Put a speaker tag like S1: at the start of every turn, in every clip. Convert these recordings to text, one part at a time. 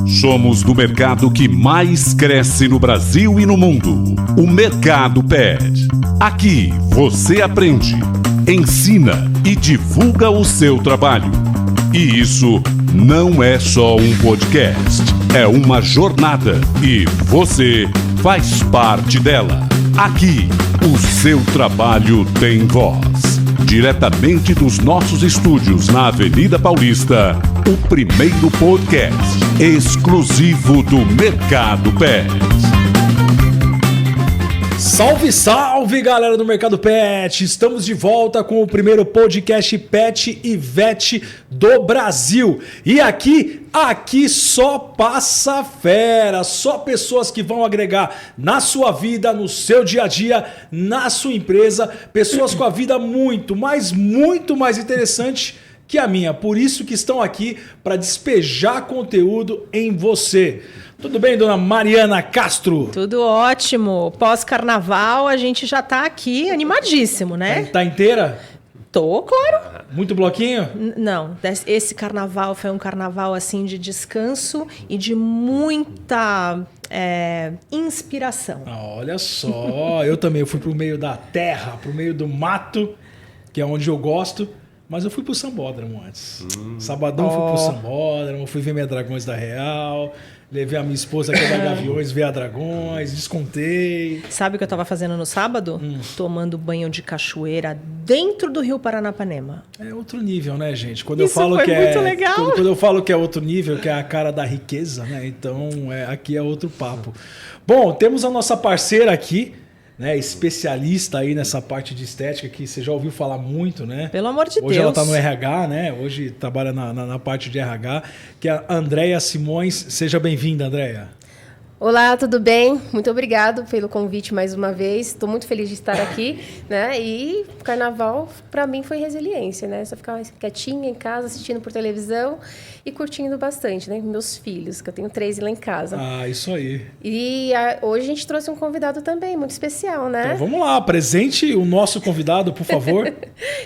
S1: Somos do mercado que mais cresce no Brasil e no mundo, o Mercado Pet. Aqui você aprende, ensina e divulga o seu trabalho. E isso não é só um podcast, é uma jornada e você faz parte dela. Aqui, o seu trabalho tem voz. Diretamente dos nossos estúdios na Avenida Paulista, o primeiro podcast exclusivo do Mercado Pet.
S2: Salve, salve, galera do Mercado Pet! Estamos de volta com o primeiro podcast Pet e Vet do Brasil. E aqui só passa fera, só pessoas que vão agregar na sua vida, no seu dia a dia, na sua empresa, pessoas com a vida muito mais interessante que a minha. Por isso que estão aqui para despejar conteúdo em você. Tudo bem, dona Mariana Castro?
S3: Tudo ótimo. Pós-carnaval, a gente já tá aqui animadíssimo, né?
S2: Tá inteira?
S3: Tô, claro.
S2: Muito bloquinho?
S3: Não, esse carnaval foi um carnaval assim de descanso e de muita inspiração.
S2: Olha só, eu também fui pro meio da terra, pro meio do mato, que é onde eu gosto. Mas eu fui pro Sambódromo antes. Sabadão fui pro Sambódromo, fui ver minha Dragões da Real, levei a minha esposa que é da Gaviões ver a Dragões, descontei.
S3: Sabe o que eu tava fazendo no sábado? Tomando banho de cachoeira dentro do Rio Paranapanema.
S2: É outro nível, né, gente? Quando
S3: Isso
S2: eu falo
S3: foi
S2: que
S3: muito legal.
S2: Quando eu falo que é outro nível, que é a cara da riqueza, né? Então, aqui é outro papo. Bom, temos a nossa parceira aqui, né, especialista aí nessa parte de estética que você já ouviu falar muito, né?
S3: Pelo amor de Deus.
S2: Hoje ela está no RH, né? Hoje trabalha na parte de RH, que é a Andréia Simões. Seja bem-vinda, Andréia.
S4: Olá, tudo bem? Muito obrigado pelo convite mais uma vez. Estou muito feliz de estar aqui, né? E o carnaval, para mim, foi resiliência, né? Só ficar quietinha em casa, assistindo por televisão e curtindo bastante, né? Meus filhos, que eu tenho 3 lá em casa.
S2: Ah, isso aí.
S4: E hoje a gente trouxe um convidado também, muito especial, né?
S2: Então vamos lá, apresente o nosso convidado, por favor.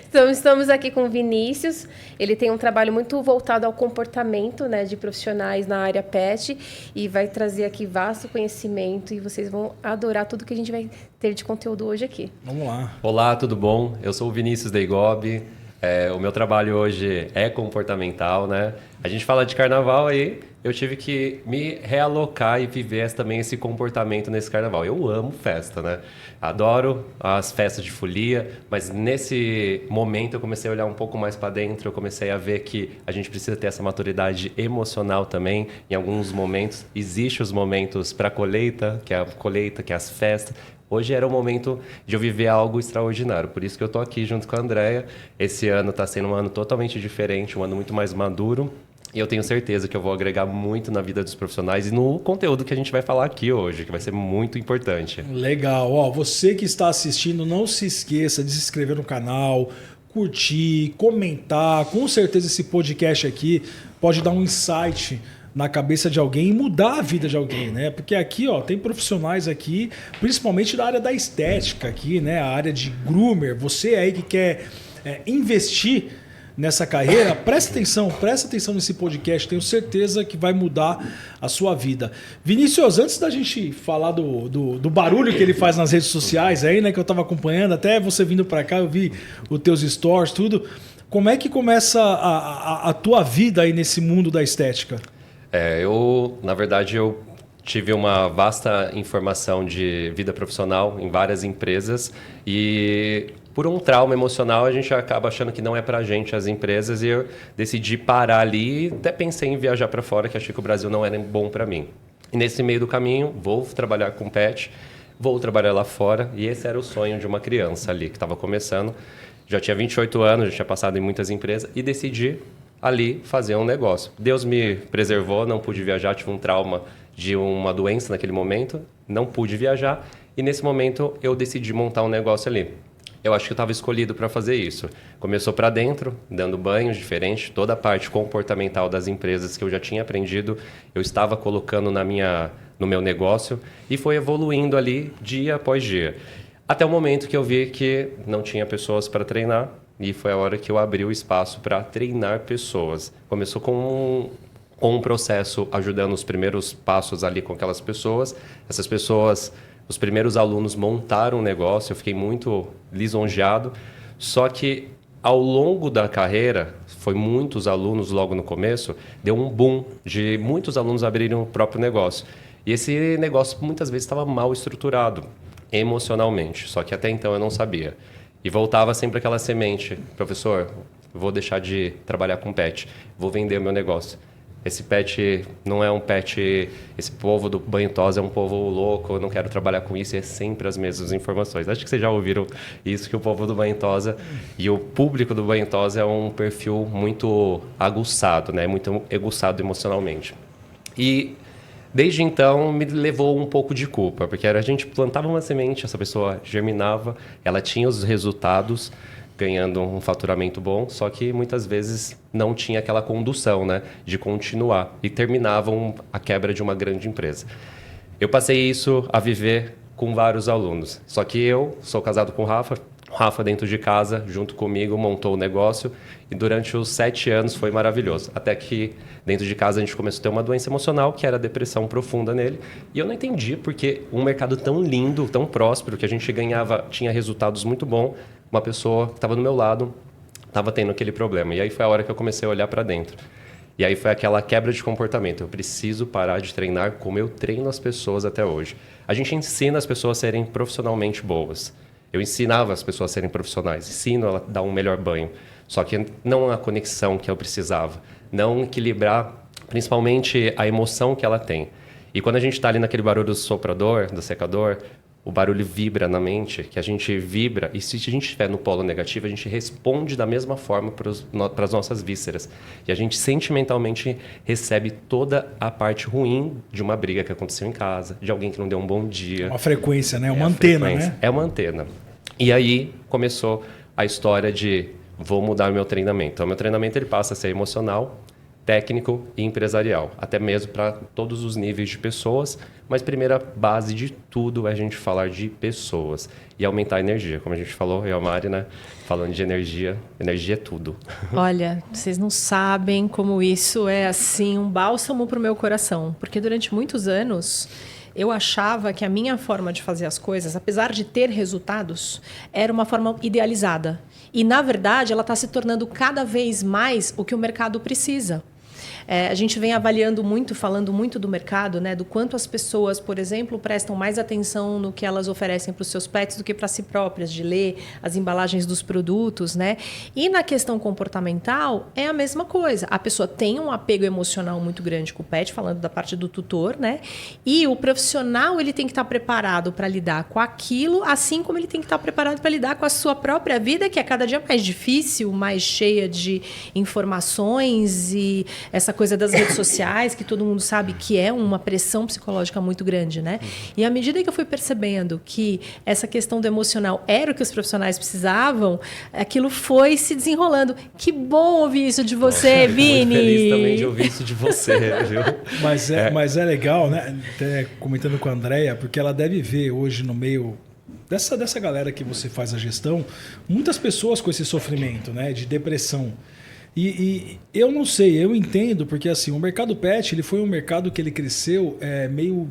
S4: Então, estamos aqui com o Vinícius. Ele tem um trabalho muito voltado ao comportamento, né, de profissionais na área pet e vai trazer aqui vasto conhecimento e vocês vão adorar tudo que a gente vai ter de conteúdo hoje aqui.
S2: Vamos lá.
S5: Olá, tudo bom? Eu sou o Vinícius Deigobi. O meu trabalho hoje é comportamental, né? A gente fala de carnaval aí, eu tive que me realocar e viver também esse comportamento nesse carnaval. Eu amo festa, né? Adoro as festas de folia, mas nesse momento eu comecei a olhar um pouco mais para dentro, eu comecei a ver que a gente precisa ter essa maturidade emocional também. Em alguns momentos, existem os momentos para colheita, que é as festas. Hoje era o momento de eu viver algo extraordinário, por isso que eu estou aqui junto com a Andréia. Esse ano está sendo um ano totalmente diferente, um ano muito mais maduro. E eu tenho certeza que eu vou agregar muito na vida dos profissionais e no conteúdo que a gente vai falar aqui hoje, que vai ser muito importante.
S2: Legal. Ó, você que está assistindo, não se esqueça de se inscrever no canal, curtir, comentar. Com certeza esse podcast aqui pode dar um insight na cabeça de alguém e mudar a vida de alguém, né? Porque aqui, ó, tem profissionais aqui, principalmente da área da estética aqui, né? A área de groomer. Você aí que quer investir nessa carreira, presta atenção nesse podcast, tenho certeza que vai mudar a sua vida. Vinícius, antes da gente falar do barulho que ele faz nas redes sociais aí, né, que eu estava acompanhando, até você vindo para cá, eu vi os teus stories, tudo. Como é que começa a tua vida aí nesse mundo da estética?
S5: Na verdade, eu tive uma vasta informação de vida profissional em várias empresas e por um trauma emocional a gente acaba achando que não é pra gente as empresas e eu decidi parar ali e até pensei em viajar para fora, que achei que o Brasil não era bom para mim. E nesse meio do caminho, vou trabalhar com pet, vou trabalhar lá fora e esse era o sonho de uma criança ali que estava começando. Já tinha 28 anos, já tinha passado em muitas empresas e decidi ali fazer um negócio. Deus me preservou, não pude viajar, tive um trauma de uma doença naquele momento, não pude viajar e nesse momento eu decidi montar um negócio ali. Eu acho que eu estava escolhido para fazer isso. Começou para dentro, dando banhos diferentes, toda a parte comportamental das empresas que eu já tinha aprendido, eu estava colocando no meu negócio e foi evoluindo ali dia após dia. Até o momento que eu vi que não tinha pessoas para treinar e foi a hora que eu abri o espaço para treinar pessoas. Começou com com um processo ajudando os primeiros passos ali com aquelas pessoas. Essas pessoas, os primeiros alunos montaram um negócio, eu fiquei muito lisonjeado. Só que ao longo da carreira, foi muitos alunos logo no começo, deu um boom de muitos alunos abrirem o próprio negócio. E esse negócio muitas vezes estava mal estruturado emocionalmente, só que até então eu não sabia. E voltava sempre aquela semente: professor, vou deixar de trabalhar com pet, vou vender o meu negócio. Esse pet não é um pet, esse povo do banho tosa é um povo louco, eu não quero trabalhar com isso, e é sempre as mesmas informações. Acho que vocês já ouviram isso, que o povo do banho tosa e o público do banho tosa é um perfil muito aguçado, né? Muito aguçado emocionalmente. E desde então me levou um pouco de culpa, porque a gente plantava uma semente, essa pessoa germinava, ela tinha os resultados, ganhando um faturamento bom, só que muitas vezes não tinha aquela condução, né, de continuar, e terminavam a quebra de uma grande empresa. Eu passei isso a viver com vários alunos, só que eu sou casado com o Rafa dentro de casa, junto comigo, montou o negócio, e durante os 7 anos foi maravilhoso, até que dentro de casa a gente começou a ter uma doença emocional, que era a depressão profunda nele, e eu não entendi porque um mercado tão lindo, tão próspero, que a gente ganhava, tinha resultados muito bons, uma pessoa que estava do meu lado estava tendo aquele problema. E aí foi a hora que eu comecei a olhar para dentro. E aí foi aquela quebra de comportamento. Eu preciso parar de treinar como eu treino as pessoas até hoje. A gente ensina as pessoas a serem profissionalmente boas. Eu ensinava as pessoas a serem profissionais. Ensino ela a dar um melhor banho. Só que não a conexão que eu precisava. Não equilibrar, principalmente, a emoção que ela tem. E quando a gente está ali naquele barulho do soprador, do secador, o barulho vibra na mente, que a gente vibra, e se a gente estiver no polo negativo, a gente responde da mesma forma para as nossas vísceras. E a gente sentimentalmente recebe toda a parte ruim de uma briga que aconteceu em casa, de alguém que não deu um bom dia.
S2: Uma frequência, né? Uma antena,
S5: frequência.
S2: né?
S5: É uma antena. E aí começou a história de vou mudar meu treinamento. Então, meu treinamento ele passa a ser emocional, técnico e empresarial, até mesmo para todos os níveis de pessoas, mas primeira base de tudo é a gente falar de pessoas e aumentar a energia, como a gente falou, eu e a Mari, né? Falando de energia é tudo.
S3: Olha, vocês não sabem como isso é assim um bálsamo para o meu coração, porque durante muitos anos eu achava que a minha forma de fazer as coisas, apesar de ter resultados, era uma forma idealizada. E, na verdade, ela está se tornando cada vez mais o que o mercado precisa. A gente vem avaliando muito, falando muito do mercado, né? Do quanto as pessoas, por exemplo, prestam mais atenção no que elas oferecem para os seus pets do que para si próprias, de ler as embalagens dos produtos, né? E na questão comportamental, é a mesma coisa. A pessoa tem um apego emocional muito grande com o pet, falando da parte do tutor, né? E o profissional, ele tem que estar preparado para lidar com aquilo, assim como ele tem que estar preparado para lidar com a sua própria vida, que é cada dia mais difícil, mais cheia de informações e essa coisa das redes sociais, que todo mundo sabe que é uma pressão psicológica muito grande, né? E à medida que eu fui percebendo que essa questão do emocional era o que os profissionais precisavam, aquilo foi se desenrolando. Que bom ouvir isso de você, Vini!
S5: Muito feliz também de ouvir isso de você, viu?
S2: Mas é legal, né? Até comentando com a Andrea, porque ela deve ver hoje no meio dessa galera que você faz a gestão, muitas pessoas com esse sofrimento, né? De depressão. E eu não sei, eu entendo, porque assim, o mercado pet ele foi um mercado que ele cresceu meio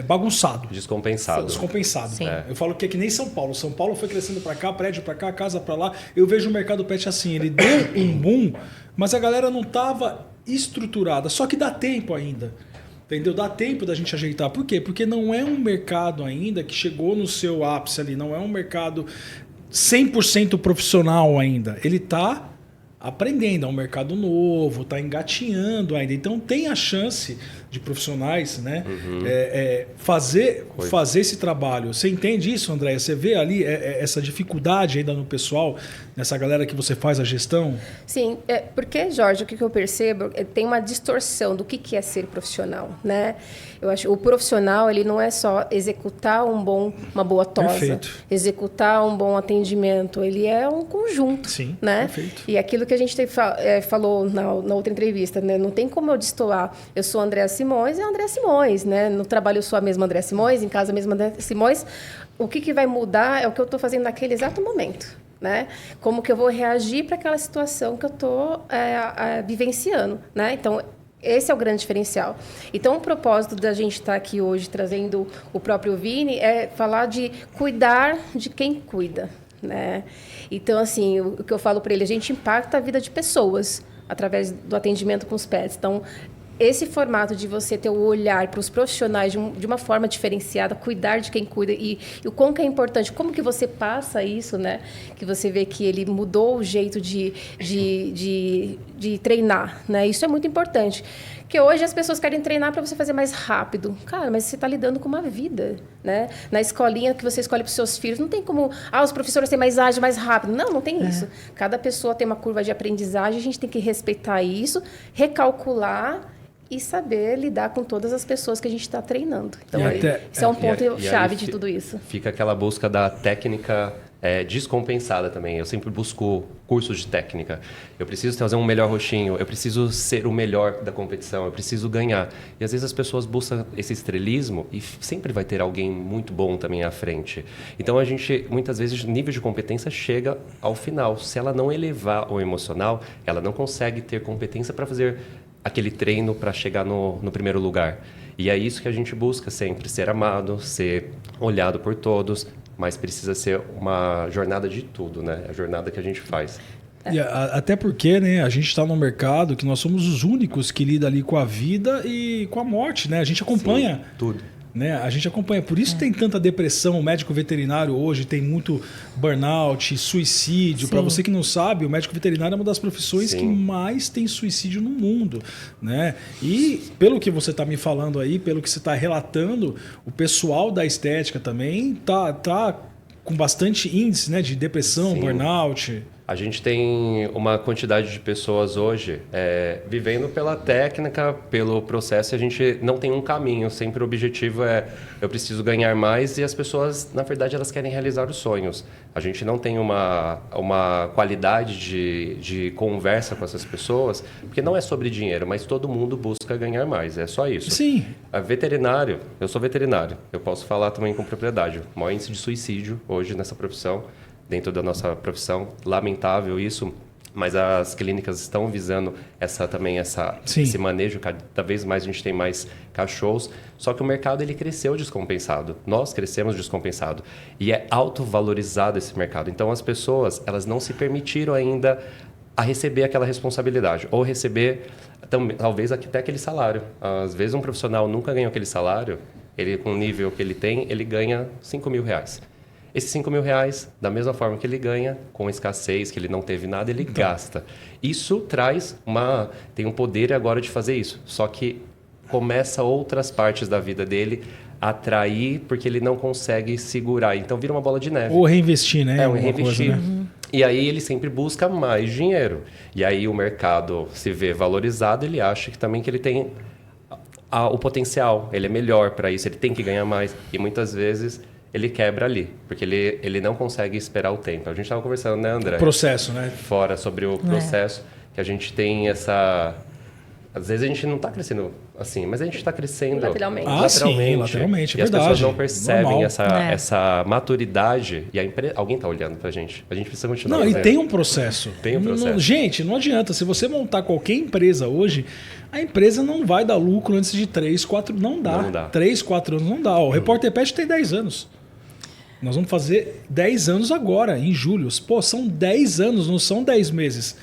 S2: bagunçado.
S5: Descompensado.
S2: Descompensado. Eu falo que é que nem São Paulo. São Paulo foi crescendo para cá, prédio para cá, casa para lá. Eu vejo o mercado pet assim, ele deu um boom, mas a galera não estava estruturada. Só que dá tempo ainda. Entendeu? Dá tempo da gente ajeitar. Por quê? Porque não é um mercado ainda que chegou no seu ápice ali. Não é um mercado 100% profissional ainda. Ele está aprendendo, é um mercado novo, está engatinhando ainda. Então tem a chance de profissionais, né, fazer esse trabalho. Você entende isso, Andréia? Você vê ali essa dificuldade ainda no pessoal, nessa galera que você faz a gestão?
S4: Sim, porque, Jorge, o que eu percebo, tem uma distorção do que é ser profissional, né? Eu acho o profissional, ele não é só executar uma boa tosa, perfeito, executar um bom atendimento, ele é um conjunto.
S2: Sim,
S4: né?
S2: Perfeito.
S4: E aquilo que a gente falou na outra entrevista, né? Não tem como eu destoar. Eu sou Andréa Simões e a Andréa Simões, né? No trabalho eu sou a mesma Andréa Simões, em casa a mesma Andréa Simões. O que vai mudar é o que eu estou fazendo naquele exato momento, né? Como que eu vou reagir para aquela situação que eu estou vivenciando, né? Então, Esse é o grande diferencial. Então, o propósito da gente estar aqui hoje trazendo o próprio Vini é falar de cuidar de quem cuida, né? Então, assim, o que eu falo para ele, a gente impacta a vida de pessoas através do atendimento com os pets. Então, esse formato de você ter o olhar para os profissionais de uma forma diferenciada, cuidar de quem cuida e o quão que é importante, como que você passa isso, né? Que você vê que ele mudou o jeito de treinar, né? Isso é muito importante. Porque hoje as pessoas querem treinar para você fazer mais rápido. Cara, mas você está lidando com uma vida, né? Na escolinha que você escolhe para os seus filhos, não tem como... os professores têm mais ágil, mais rápido. Não tem isso. Cada pessoa tem uma curva de aprendizagem, a gente tem que respeitar isso, recalcular e saber lidar com todas as pessoas que a gente está treinando. Então, esse é um ponto-chave de tudo isso.
S5: Fica aquela busca da técnica descompensada também. Eu sempre busco cursos de técnica. Eu preciso fazer um melhor roxinho, eu preciso ser o melhor da competição, eu preciso ganhar. E às vezes as pessoas buscam esse estrelismo e sempre vai ter alguém muito bom também à frente. Então a gente, muitas vezes, o nível de competência chega ao final. Se ela não elevar o emocional, ela não consegue ter competência para fazer aquele treino para chegar no primeiro lugar. E é isso que a gente busca sempre, ser amado, ser olhado por todos, mas precisa ser uma jornada de tudo, né? A jornada que a gente faz.
S2: E até porque, né, a gente está num mercado que nós somos os únicos que lida ali com a vida e com a morte, né? A gente acompanha.
S5: Sim, tudo.
S2: Né? A gente acompanha. Por isso tem tanta depressão. O médico veterinário hoje tem muito burnout, suicídio. Para você que não sabe, o médico veterinário é uma das profissões que mais tem suicídio no mundo. Né? E pelo que você está me falando aí, pelo que você está relatando, o pessoal da estética também tá com bastante índice, né, de depressão, burnout.
S5: A gente tem uma quantidade de pessoas hoje vivendo pela técnica, pelo processo, e a gente não tem um caminho. Sempre o objetivo é, eu preciso ganhar mais, e as pessoas, na verdade, elas querem realizar os sonhos. A gente não tem uma qualidade de conversa com essas pessoas, porque não é sobre dinheiro, mas todo mundo busca ganhar mais, é só isso.
S2: Sim.
S5: Veterinário, eu sou veterinário, eu posso falar também com propriedade. O maior índice de suicídio hoje nessa profissão, dentro da nossa profissão, lamentável isso, mas as clínicas estão visando esse manejo, cada vez mais a gente tem mais cachorros, só que o mercado ele cresceu descompensado, nós crescemos descompensado, e é autovalorizado esse mercado, então as pessoas elas não se permitiram ainda a receber aquela responsabilidade, ou receber talvez até aquele salário. Às vezes um profissional nunca ganhou aquele salário, ele com o nível que ele tem, ele ganha R$5.000. Esses R$5.000, da mesma forma que ele ganha, com escassez, que ele não teve nada, ele gasta. Isso traz tem um poder agora de fazer isso. Só que começa outras partes da vida dele a atrair, porque ele não consegue segurar. Então vira uma bola de neve.
S2: Ou reinvestir, né?
S5: Reinvestir.
S2: Coisa, né?
S5: E aí ele sempre busca mais dinheiro. E aí o mercado se vê valorizado, ele acha que também que ele tem o potencial, ele é melhor para isso, ele tem que ganhar mais. E muitas vezes ele quebra ali, porque ele não consegue esperar o tempo. A gente estava conversando, né, André?
S2: O processo, né?
S5: Fora sobre o processo, que a gente tem essa... Às vezes a gente não está crescendo assim, mas a gente está crescendo
S4: lateralmente.
S2: Sim, lateralmente,
S5: e as pessoas não percebem essa maturidade e alguém está olhando para a gente. A gente precisa continuar.
S2: Não, e tem um processo.
S5: Tem um processo.
S2: Gente, não adianta. Se você montar qualquer empresa hoje, a empresa não vai dar lucro antes de 3, 4... Não dá. 3, 4 anos não dá. O Repórter Pet tem 10 anos. Nós vamos fazer 10 anos agora, em julho. Pô, são 10 anos, não são 10 meses.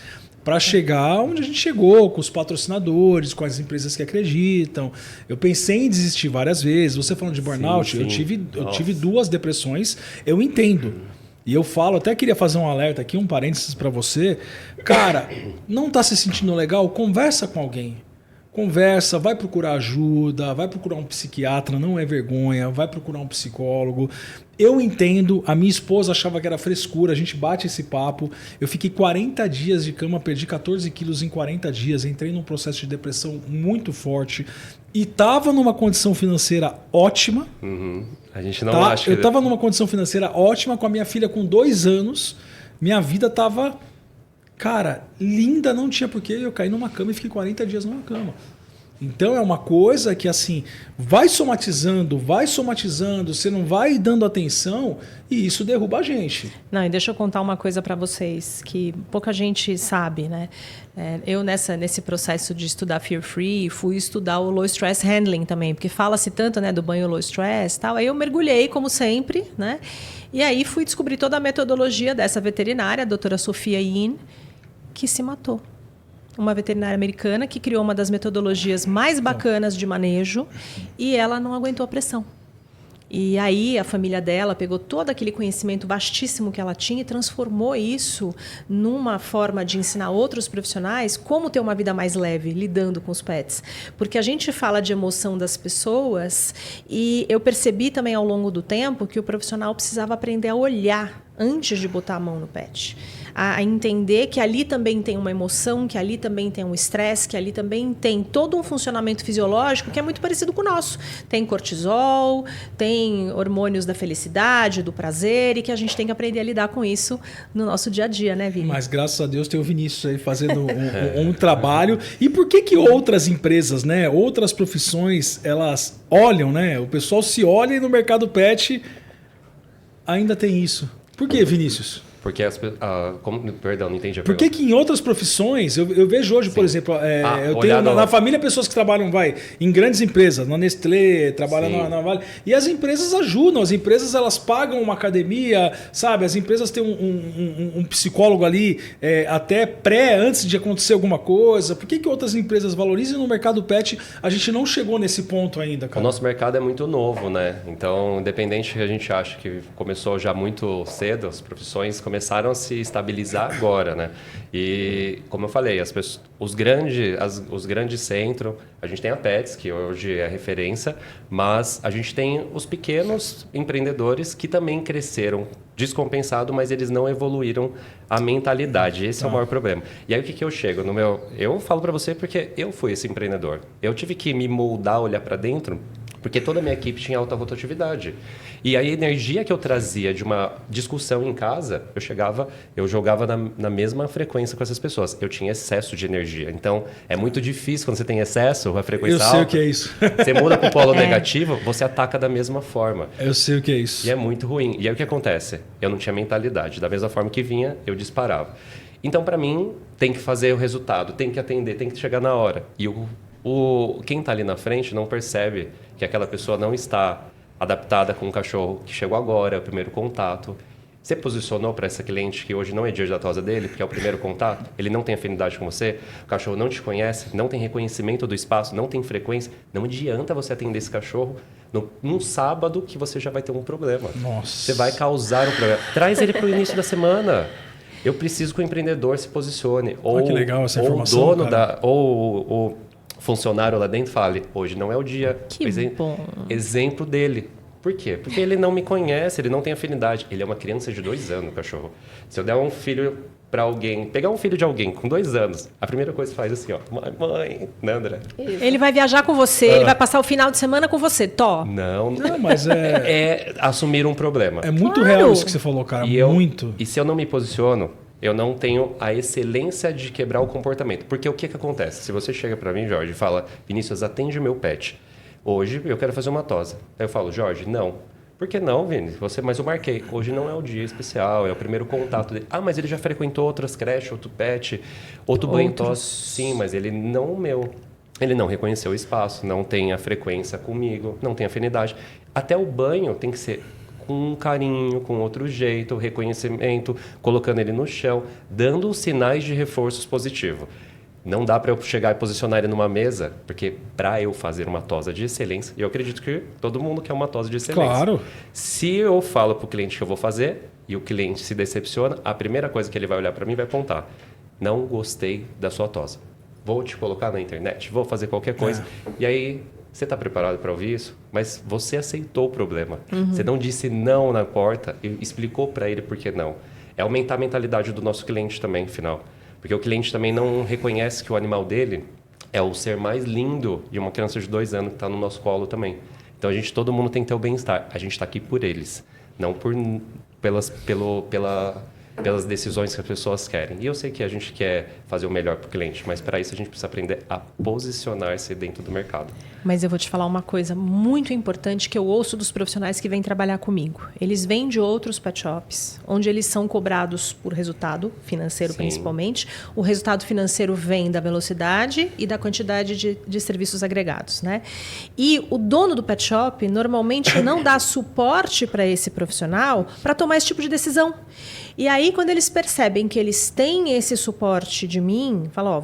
S2: Para chegar onde a gente chegou, com os patrocinadores, com as empresas que acreditam. Eu pensei em desistir várias vezes. Você falando de burnout, eu tive 2 depressões, eu entendo. E eu falo, até queria fazer um alerta aqui, um parênteses para você. Cara, não está se sentindo legal? Conversa com alguém. Conversa, vai procurar ajuda, vai procurar um psiquiatra, não é vergonha, vai procurar um psicólogo. Eu entendo, a minha esposa achava que era frescura, a gente bate esse papo. Eu fiquei 40 dias de cama, perdi 14 quilos em 40 dias, entrei num processo de depressão muito forte e estava numa condição financeira ótima.
S5: A gente não acha que...
S2: Eu estava numa condição financeira ótima com a minha filha com 2 anos, minha vida estava... Cara, linda, não tinha porquê eu cair numa cama e fiquei 40 dias numa cama. Então é uma coisa que assim vai somatizando, você não vai dando atenção e isso derruba a gente.
S3: Não, e deixa eu contar uma coisa para vocês que pouca gente sabe, né? Eu nesse processo de estudar Fear Free fui estudar o Low Stress Handling também, porque fala-se tanto, né, do banho Low Stress, tal. Aí eu mergulhei como sempre, né? E aí fui descobrir toda a metodologia dessa veterinária, a doutora Sofia Yin, que se matou. Uma veterinária americana que criou uma das metodologias mais bacanas de manejo e ela não aguentou a pressão. E aí a família dela pegou todo aquele conhecimento vastíssimo que ela tinha e transformou isso numa forma de ensinar outros profissionais como ter uma vida mais leve, lidando com os pets. Porque a gente fala de emoção das pessoas e eu percebi também ao longo do tempo que o profissional precisava aprender a olhar antes de botar a mão no pet. A entender que ali também tem uma emoção, que ali também tem um estresse, que ali também tem todo um funcionamento fisiológico que é muito parecido com o nosso. Tem cortisol, tem hormônios da felicidade, do prazer, e que a gente tem que aprender a lidar com isso no nosso dia a dia, né, Vini?
S2: Mas graças a Deus tem o Vinícius aí fazendo um trabalho. E por que outras empresas, né, outras profissões, elas olham, né? O pessoal se olha e no mercado pet ainda tem isso. Por que, Vinícius?
S5: Porque perdão, não entendi a
S2: Por
S5: pergunta.
S2: que em outras profissões, eu vejo hoje, por exemplo, eu tenho na família pessoas que trabalham em grandes empresas, na Nestlé, trabalham na Vale, e as empresas ajudam, as empresas elas pagam uma academia, sabe? As empresas têm um psicólogo ali até antes de acontecer alguma coisa. Por que outras empresas valorizam no mercado pet? A gente não chegou nesse ponto ainda, cara.
S5: O nosso mercado é muito novo, né? Então, independente que a gente acha que começou já muito cedo, as profissões começaram a se estabilizar agora, né? E, como eu falei, os grandes centros, a gente tem a Pets, que hoje é referência, mas a gente tem os pequenos empreendedores que também cresceram descompensado, mas eles não evoluíram a mentalidade. Esse é o maior problema. E aí, o que eu chego? Eu falo para você porque eu fui esse empreendedor. Eu tive que me moldar, olhar para dentro, porque toda a minha equipe tinha alta rotatividade. E a energia que eu trazia de uma discussão em casa, eu jogava na mesma frequência com essas pessoas. Eu tinha excesso de energia. Então, é muito difícil quando você tem excesso, a frequência alta.
S2: Eu sei o que é isso.
S5: Você muda para o polo negativo, você ataca da mesma forma.
S2: Eu sei o que é isso.
S5: E é muito ruim. E aí o que acontece? Eu não tinha mentalidade. Da mesma forma que vinha, eu disparava. Então, para mim, tem que fazer o resultado, tem que atender, tem que chegar na hora. E quem está ali na frente não percebe que aquela pessoa não está adaptada com o cachorro que chegou agora, é o primeiro contato. Você posicionou para essa cliente que hoje não é dia da tosa dele, porque é o primeiro contato, ele não tem afinidade com você, o cachorro não te conhece, não tem reconhecimento do espaço, não tem frequência, não adianta você atender esse cachorro num sábado que você já vai ter um problema.
S2: Nossa.
S5: Você vai causar um problema. Traz ele para o início da semana. Eu preciso que o empreendedor se posicione.
S2: Olha que legal essa informação,
S5: ou o dono
S2: cara.
S5: o funcionário lá dentro fale, hoje não é o dia.
S3: Que bom.
S5: Exemplo dele. Por quê? Porque ele não me conhece, ele não tem afinidade. Ele é uma criança de 2 anos, o cachorro. Se eu der um filho para alguém, pegar um filho de alguém com 2 anos, a primeira coisa que faz é assim, ó, mãe, né, André?
S3: Ele vai viajar com você, ele vai passar o final de semana com você,
S5: Não,
S2: mas
S5: é assumir um problema.
S2: É muito real isso que você falou, cara. Muito.
S5: E se eu não me posiciono, eu não tenho a excelência de quebrar o comportamento. Porque o que acontece? Se você chega para mim, Jorge, e fala, Vinícius, atende meu pet. Hoje eu quero fazer uma tosa. Aí eu falo, Jorge, não. Por que não, Vini? Mas eu marquei. Hoje não é o dia especial, é o primeiro contato dele. Ah, mas ele já frequentou outras creches, outro pet, outro banho tosa. Sim, mas ele não o meu. Ele não reconheceu o espaço, não tem a frequência comigo, não tem afinidade. Até o banho tem que ser com carinho, com outro jeito, reconhecimento, colocando ele no chão, dando os sinais de reforços positivos. Não dá para eu chegar e posicionar ele numa mesa, porque para eu fazer uma tosa de excelência, e eu acredito que todo mundo quer uma tosa de excelência.
S2: Claro.
S5: Se eu falo para o cliente que eu vou fazer e o cliente se decepciona, a primeira coisa que ele vai olhar para mim vai apontar: não gostei da sua tosa. Vou te colocar na internet, vou fazer qualquer coisa. E aí, você está preparado para ouvir isso? Mas você aceitou o problema. Você não disse não na porta e explicou para ele por que não. É aumentar a mentalidade do nosso cliente também, final. Porque o cliente também não reconhece que o animal dele é o ser mais lindo de uma criança de 2 anos que está no nosso colo também. Então, todo mundo tem que ter o bem-estar. A gente está aqui por eles, não pelas decisões que as pessoas querem. E eu sei que a gente quer fazer o melhor para o cliente, mas para isso a gente precisa aprender a posicionar-se dentro do mercado.
S3: Mas eu vou te falar uma coisa muito importante que eu ouço dos profissionais que vêm trabalhar comigo. Eles vêm de outros pet shops, onde eles são cobrados por resultado financeiro, principalmente. O resultado financeiro vem da velocidade e da quantidade de serviços agregados, né? E o dono do pet shop normalmente não dá suporte para esse profissional para tomar esse tipo de decisão. E aí, quando eles percebem que eles têm esse suporte de mim, falam, ó,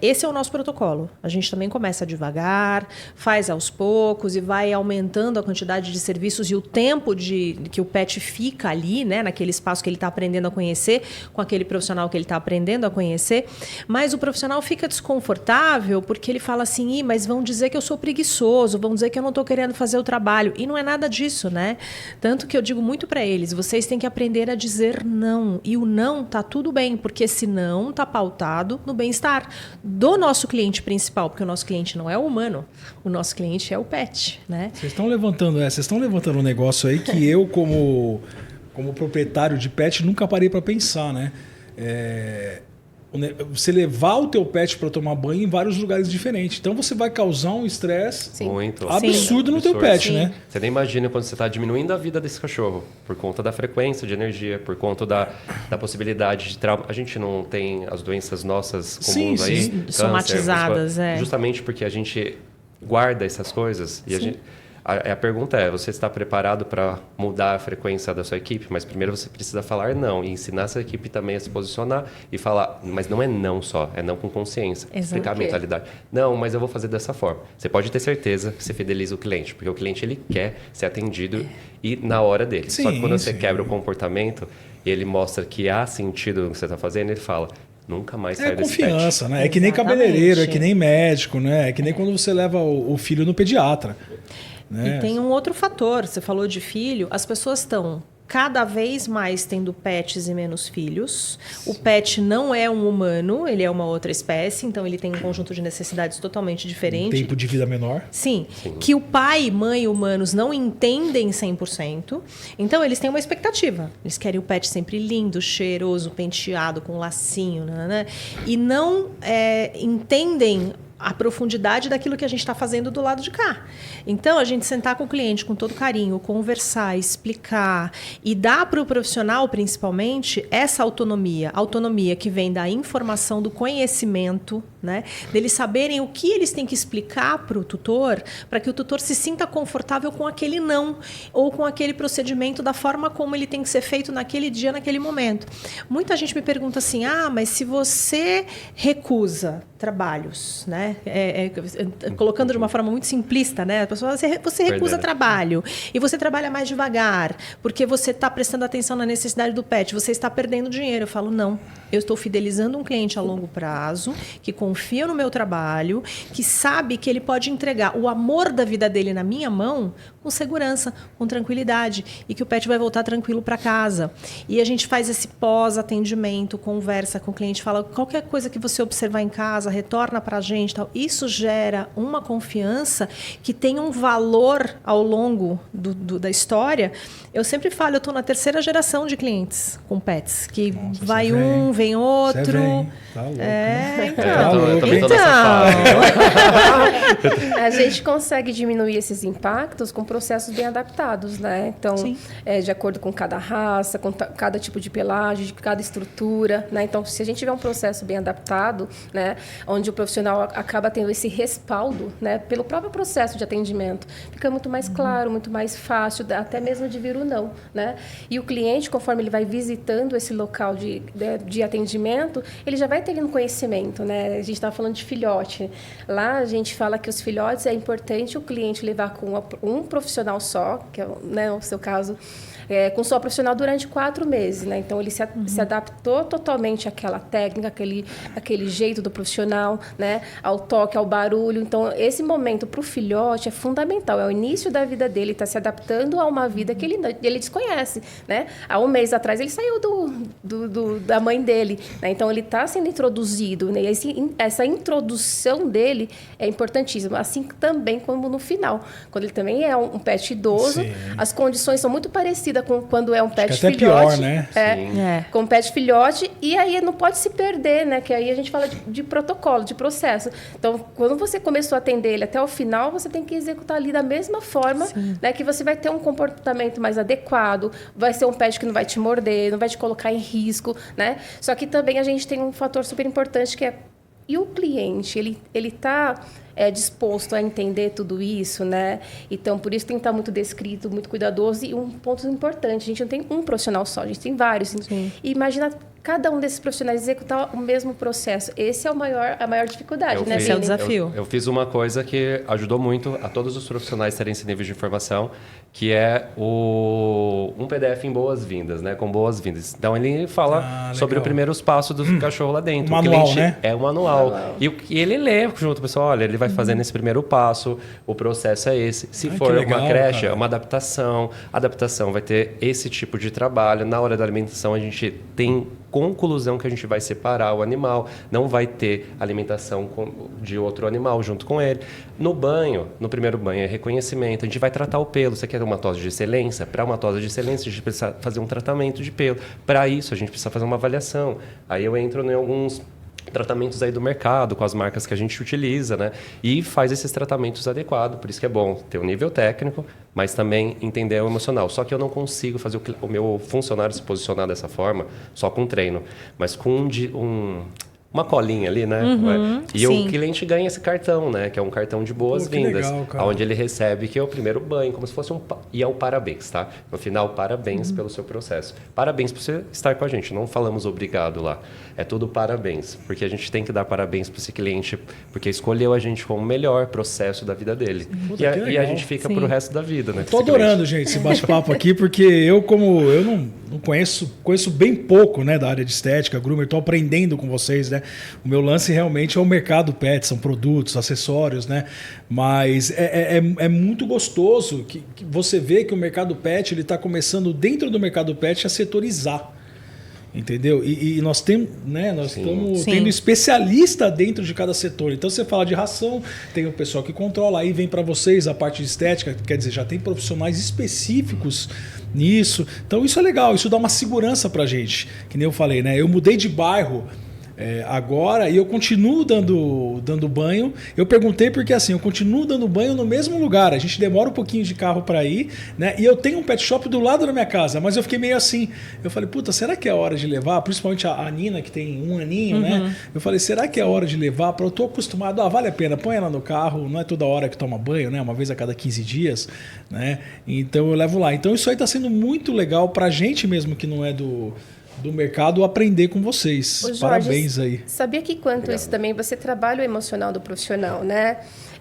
S3: esse é o nosso protocolo. A gente também começa devagar, faz aos poucos e vai aumentando a quantidade de serviços e o tempo que o pet fica ali, né, naquele espaço que ele está aprendendo a conhecer, com aquele profissional que ele está aprendendo a conhecer. Mas o profissional fica desconfortável porque ele fala assim, mas vão dizer que eu sou preguiçoso, vão dizer que eu não estou querendo fazer o trabalho. E não é nada disso, né? Tanto que eu digo muito para eles, vocês têm que aprender a dizer não. E o não tá tudo bem, porque esse não tá pautado no bem-estar do nosso cliente principal, porque o nosso cliente não é o humano, o nosso cliente é o pet, né?
S2: Vocês estão levantando um negócio aí que eu, como proprietário de pet, nunca parei para pensar, né? Você levar o teu pet para tomar banho em vários lugares diferentes. Então você vai causar um estresse absurdo no teu pet, né?
S5: Você nem imagina quando você está diminuindo a vida desse cachorro por conta da frequência de energia, por conta da possibilidade de trauma. A gente não tem as doenças nossas comuns aí, câncer,
S3: somatizadas,
S5: justamente porque a gente guarda essas coisas e a pergunta é, você está preparado para mudar a frequência da sua equipe? Mas primeiro você precisa falar não e ensinar essa equipe também a se posicionar e falar, mas não é não só, é não com consciência. Explicar a mentalidade. Não, mas eu vou fazer dessa forma. Você pode ter certeza que você fideliza o cliente, porque o cliente ele quer ser atendido e na hora dele. Só que quando você quebra o comportamento e ele mostra que há sentido no que você está fazendo, ele fala... Nunca mais sai desse pet.
S2: É confiança, né? É que nem cabeleireiro, é que nem médico, né? É que nem quando você leva o filho no pediatra. Né?
S3: E tem um outro fator, você falou de filho, as pessoas estão cada vez mais tendo pets e menos filhos. O pet não é um humano, ele é uma outra espécie, então ele tem um conjunto de necessidades totalmente diferente.
S2: Tempo de vida menor.
S3: Sim, que o pai e mãe humanos não entendem 100%, então eles têm uma expectativa. Eles querem o pet sempre lindo, cheiroso, penteado, com lacinho, né? E não entendem a profundidade daquilo que a gente está fazendo do lado de cá. Então, a gente sentar com o cliente com todo carinho, conversar, explicar e dar para o profissional, principalmente, essa autonomia. Autonomia que vem da informação, do conhecimento, né? Deles saberem o que eles têm que explicar para o tutor, para que o tutor se sinta confortável com aquele não, ou com aquele procedimento da forma como ele tem que ser feito naquele dia, naquele momento. Muita gente me pergunta assim, mas se você recusa trabalhos, né? Colocando de uma forma muito simplista, né? A pessoa, você recusa trabalho e você trabalha mais devagar porque você está prestando atenção na necessidade do pet, você está perdendo dinheiro. Eu falo, não. Eu estou fidelizando um cliente a longo prazo, que confia no meu trabalho, que sabe que ele pode entregar o amor da vida dele na minha mão com segurança, com tranquilidade e que o pet vai voltar tranquilo para casa. E a gente faz esse pós-atendimento, conversa com o cliente, fala qualquer coisa que você observar em casa, retorna para a gente. Tal. Isso gera uma confiança que tem um valor ao longo da história. Eu sempre falo, eu estou na 3ª geração de clientes com pets, que vai vem outro.
S2: Tá louco,
S4: A gente consegue diminuir esses impactos com processos bem adaptados, né? Então, de acordo com cada raça, com cada tipo de pelagem, de cada estrutura, né? Então, se a gente tiver um processo bem adaptado, né, onde o profissional acaba tendo esse respaldo, né, pelo próprio processo de atendimento, fica muito mais claro, muito mais fácil, até mesmo de vir o não, né? E o cliente, conforme ele vai visitando esse local de atendimento, ele já vai tendo conhecimento, né? A gente estava falando de filhote. Lá a gente fala que os filhotes é importante o cliente levar com um profissional só, que é, né, o seu caso, com só profissional durante 4 meses, né? Então ele se adaptou totalmente àquela técnica, aquele jeito do profissional, né? Ao toque, ao barulho. Então esse momento para o filhote é fundamental. É o início da vida dele, está se adaptando a uma vida que ele desconhece, né? Há um mês atrás ele saiu da mãe dele, né? Então ele está sendo introduzido, né? essa introdução dele é importantíssima, assim também como no final. Quando ele também é um pet idoso,
S2: Sim.
S4: as condições são muito parecidas com quando é um pet
S2: Acho que até
S4: filhote.
S2: pior, né?
S4: Com um pet filhote, e aí não pode se perder, né? Que aí a gente fala de protocolo, de processo. Então, quando você começou a atender ele até o final, você tem que executar ali da mesma forma, né? Que você vai ter um comportamento mais adequado, vai ser um pet que não vai te morder, não vai te colocar em risco, né? Só que também a gente tem um fator super importante que é e o cliente, ele está disposto a entender tudo isso, né? Então, por isso tem que estar muito descrito, muito cuidadoso. E um ponto importante, a gente não tem um profissional só, a gente tem vários. Sim. E imagina cada um desses profissionais executar o mesmo processo. Esse é a maior dificuldade, né?
S3: Esse é o desafio.
S5: Eu fiz uma coisa que ajudou muito a todos os profissionais terem esse nível de informação, que é um PDF em boas-vindas, né? Com boas-vindas. Então, ele fala sobre os primeiros passos do cachorro lá dentro.
S2: O manual, né?
S5: É um manual. E ele lê junto, pessoal, olha, ele vai fazendo esse primeiro passo, o processo é esse. Se for legal, uma creche, cara, é uma adaptação. A adaptação vai ter esse tipo de trabalho. Na hora da alimentação, a gente tem conclusão que a gente vai separar o animal, não vai ter alimentação de outro animal junto com ele. No banho, no primeiro banho é reconhecimento, a gente vai tratar o pelo. Você quer uma tosa de excelência? Para uma tosa de excelência, a gente precisa fazer um tratamento de pelo. Para isso, a gente precisa fazer uma avaliação. Aí eu entro em alguns tratamentos aí do mercado, com as marcas que a gente utiliza, né? E faz esses tratamentos adequados. Por isso que é bom ter um nível técnico, mas também entender o emocional. Só que eu não consigo fazer o meu funcionário se posicionar dessa forma só com treino, mas com uma colinha ali, né? E o cliente ganha esse cartão, né? Que é um cartão de boas-vindas, onde ele recebe que é o primeiro banho, como se fosse e é o parabéns, tá? No final, parabéns pelo seu processo. Parabéns por você estar com a gente. Não falamos obrigado lá. É tudo parabéns, porque a gente tem que dar parabéns para esse cliente, porque escolheu a gente como o melhor processo da vida dele. E a gente fica pro resto da vida, né?
S2: Tô adorando, gente, esse bate-papo aqui, porque eu não conheço bem pouco, né, da área de estética, groomer, tô aprendendo com vocês, né? O meu lance realmente é o mercado pet, são produtos, acessórios, né? Mas é muito gostoso que você vê que o mercado pet ele está começando dentro do mercado pet a setorizar. Entendeu? E nós temos, né? Nós estamos tendo especialista dentro de cada setor. Então você fala de ração, tem o pessoal que controla, aí vem para vocês a parte de estética, quer dizer, já tem profissionais específicos nisso. Então isso é legal, isso dá uma segurança pra gente. Que nem eu falei, né? Eu mudei de bairro agora e eu continuo dando banho. Eu perguntei porque assim, eu continuo dando banho no mesmo lugar. A gente demora um pouquinho de carro para ir, né? E eu tenho um pet shop do lado da minha casa, mas eu fiquei meio assim. Eu falei, puta, será que é hora de levar? Principalmente a Nina, que tem um aninho, né? Eu falei, será que é hora de levar? Eu tô acostumado, vale a pena, põe ela no carro, não é toda hora que toma banho, né? Uma vez a cada 15 dias, né? Então eu levo lá. Então isso aí tá sendo muito legal pra gente mesmo que não é do mercado aprender com vocês. Ô, Jorge, parabéns aí.
S4: Sabia que quanto isso também você trabalha o emocional do profissional, né?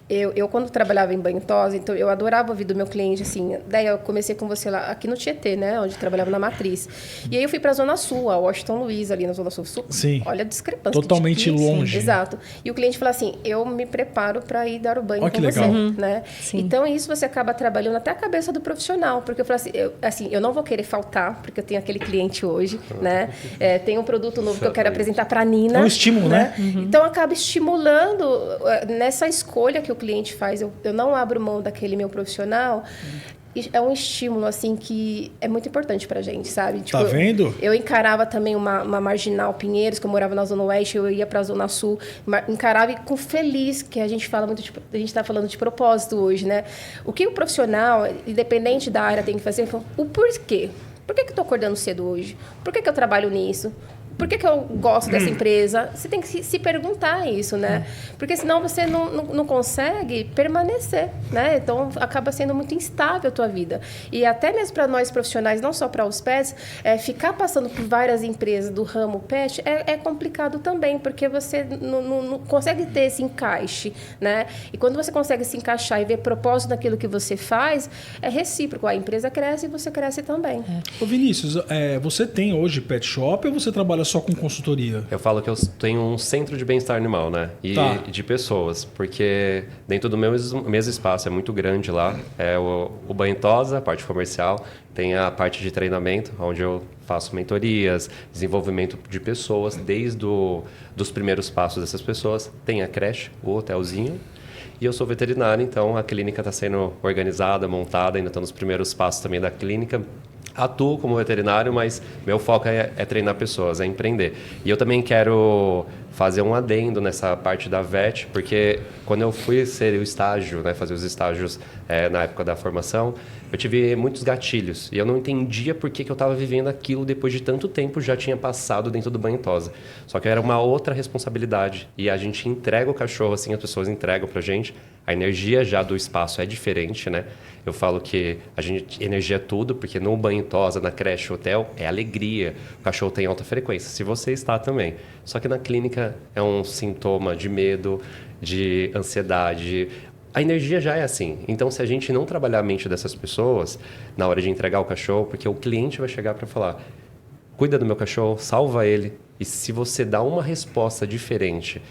S4: Eu quando trabalhava em banho tosa, então eu adorava ouvir do meu cliente, assim. Daí eu comecei com você lá, aqui no Tietê, né? Onde eu trabalhava na Matriz. E aí eu fui para a Zona Sul, a Washington Luiz, ali na Zona Sul.
S2: Sim.
S4: Olha a discrepância.
S2: Totalmente longe.
S4: Exato. E o cliente falou assim, eu me preparo para ir dar o banho com
S2: legal.
S4: você. Né? Então, isso você acaba trabalhando até a cabeça do profissional. Porque eu falo assim, eu não vou querer faltar, porque eu tenho aquele cliente hoje, né? Tem um produto novo que eu quero apresentar para a Nina.
S2: É um estímulo, né?
S4: Então, acaba estimulando nessa escolha que o cliente faz. Eu não abro mão daquele meu profissional. É um estímulo, assim, que é muito importante pra gente, sabe? Tipo,
S2: tá vendo?
S4: Eu encarava também uma Marginal Pinheiros, que eu morava na Zona Oeste, eu ia pra Zona Sul, encarava e com feliz, que a gente fala muito, a gente tá falando de propósito hoje, né? O que o profissional, independente da área, tem que fazer, o porquê. Por que eu tô acordando cedo hoje? Por que eu trabalho nisso? Por que eu gosto dessa empresa? Você tem que se perguntar isso, né? Porque senão você não consegue permanecer, né? Então, acaba sendo muito instável a tua vida. E até mesmo para nós profissionais, não só para os pets, ficar passando por várias empresas do ramo pet é complicado também, porque você não consegue ter esse encaixe, né? E quando você consegue se encaixar e ver propósito naquilo que você faz, é recíproco. A empresa cresce e você cresce também.
S2: Ô Vinícius, você tem hoje pet shop ou você trabalha trabalha só com consultoria?
S5: Eu falo que eu tenho um centro de bem-estar animal, né? E de pessoas, porque dentro do meu mesmo espaço, é muito grande lá, é o Banho Tosa, a parte comercial, tem a parte de treinamento, onde eu faço mentorias, desenvolvimento de pessoas, desde dos primeiros passos dessas pessoas. Tem a creche, o hotelzinho, e eu sou veterinário, então a clínica está sendo organizada, montada, ainda estou nos primeiros passos também da clínica. Atuo como veterinário, mas meu foco é treinar pessoas, é empreender. E eu também quero fazer um adendo nessa parte da VET, porque quando eu fui ser o estágio, né, fazer os estágios na época da formação, eu tive muitos gatilhos. E eu não entendia por que eu estava vivendo aquilo depois de tanto tempo já tinha passado dentro do banho tosa. Só que era uma outra responsabilidade. E a gente entrega o cachorro, assim, as pessoas entregam pra gente. A energia já do espaço é diferente, né? Eu falo que energia é tudo, porque no banho tosa, na creche, hotel, é alegria. O cachorro tem alta frequência, se você está também. Só que na clínica é um sintoma de medo, de ansiedade. A energia já é assim. Então, se a gente não trabalhar a mente dessas pessoas na hora de entregar o cachorro, porque o cliente vai chegar para falar, cuida do meu cachorro, salva ele. E se você dá uma resposta diferente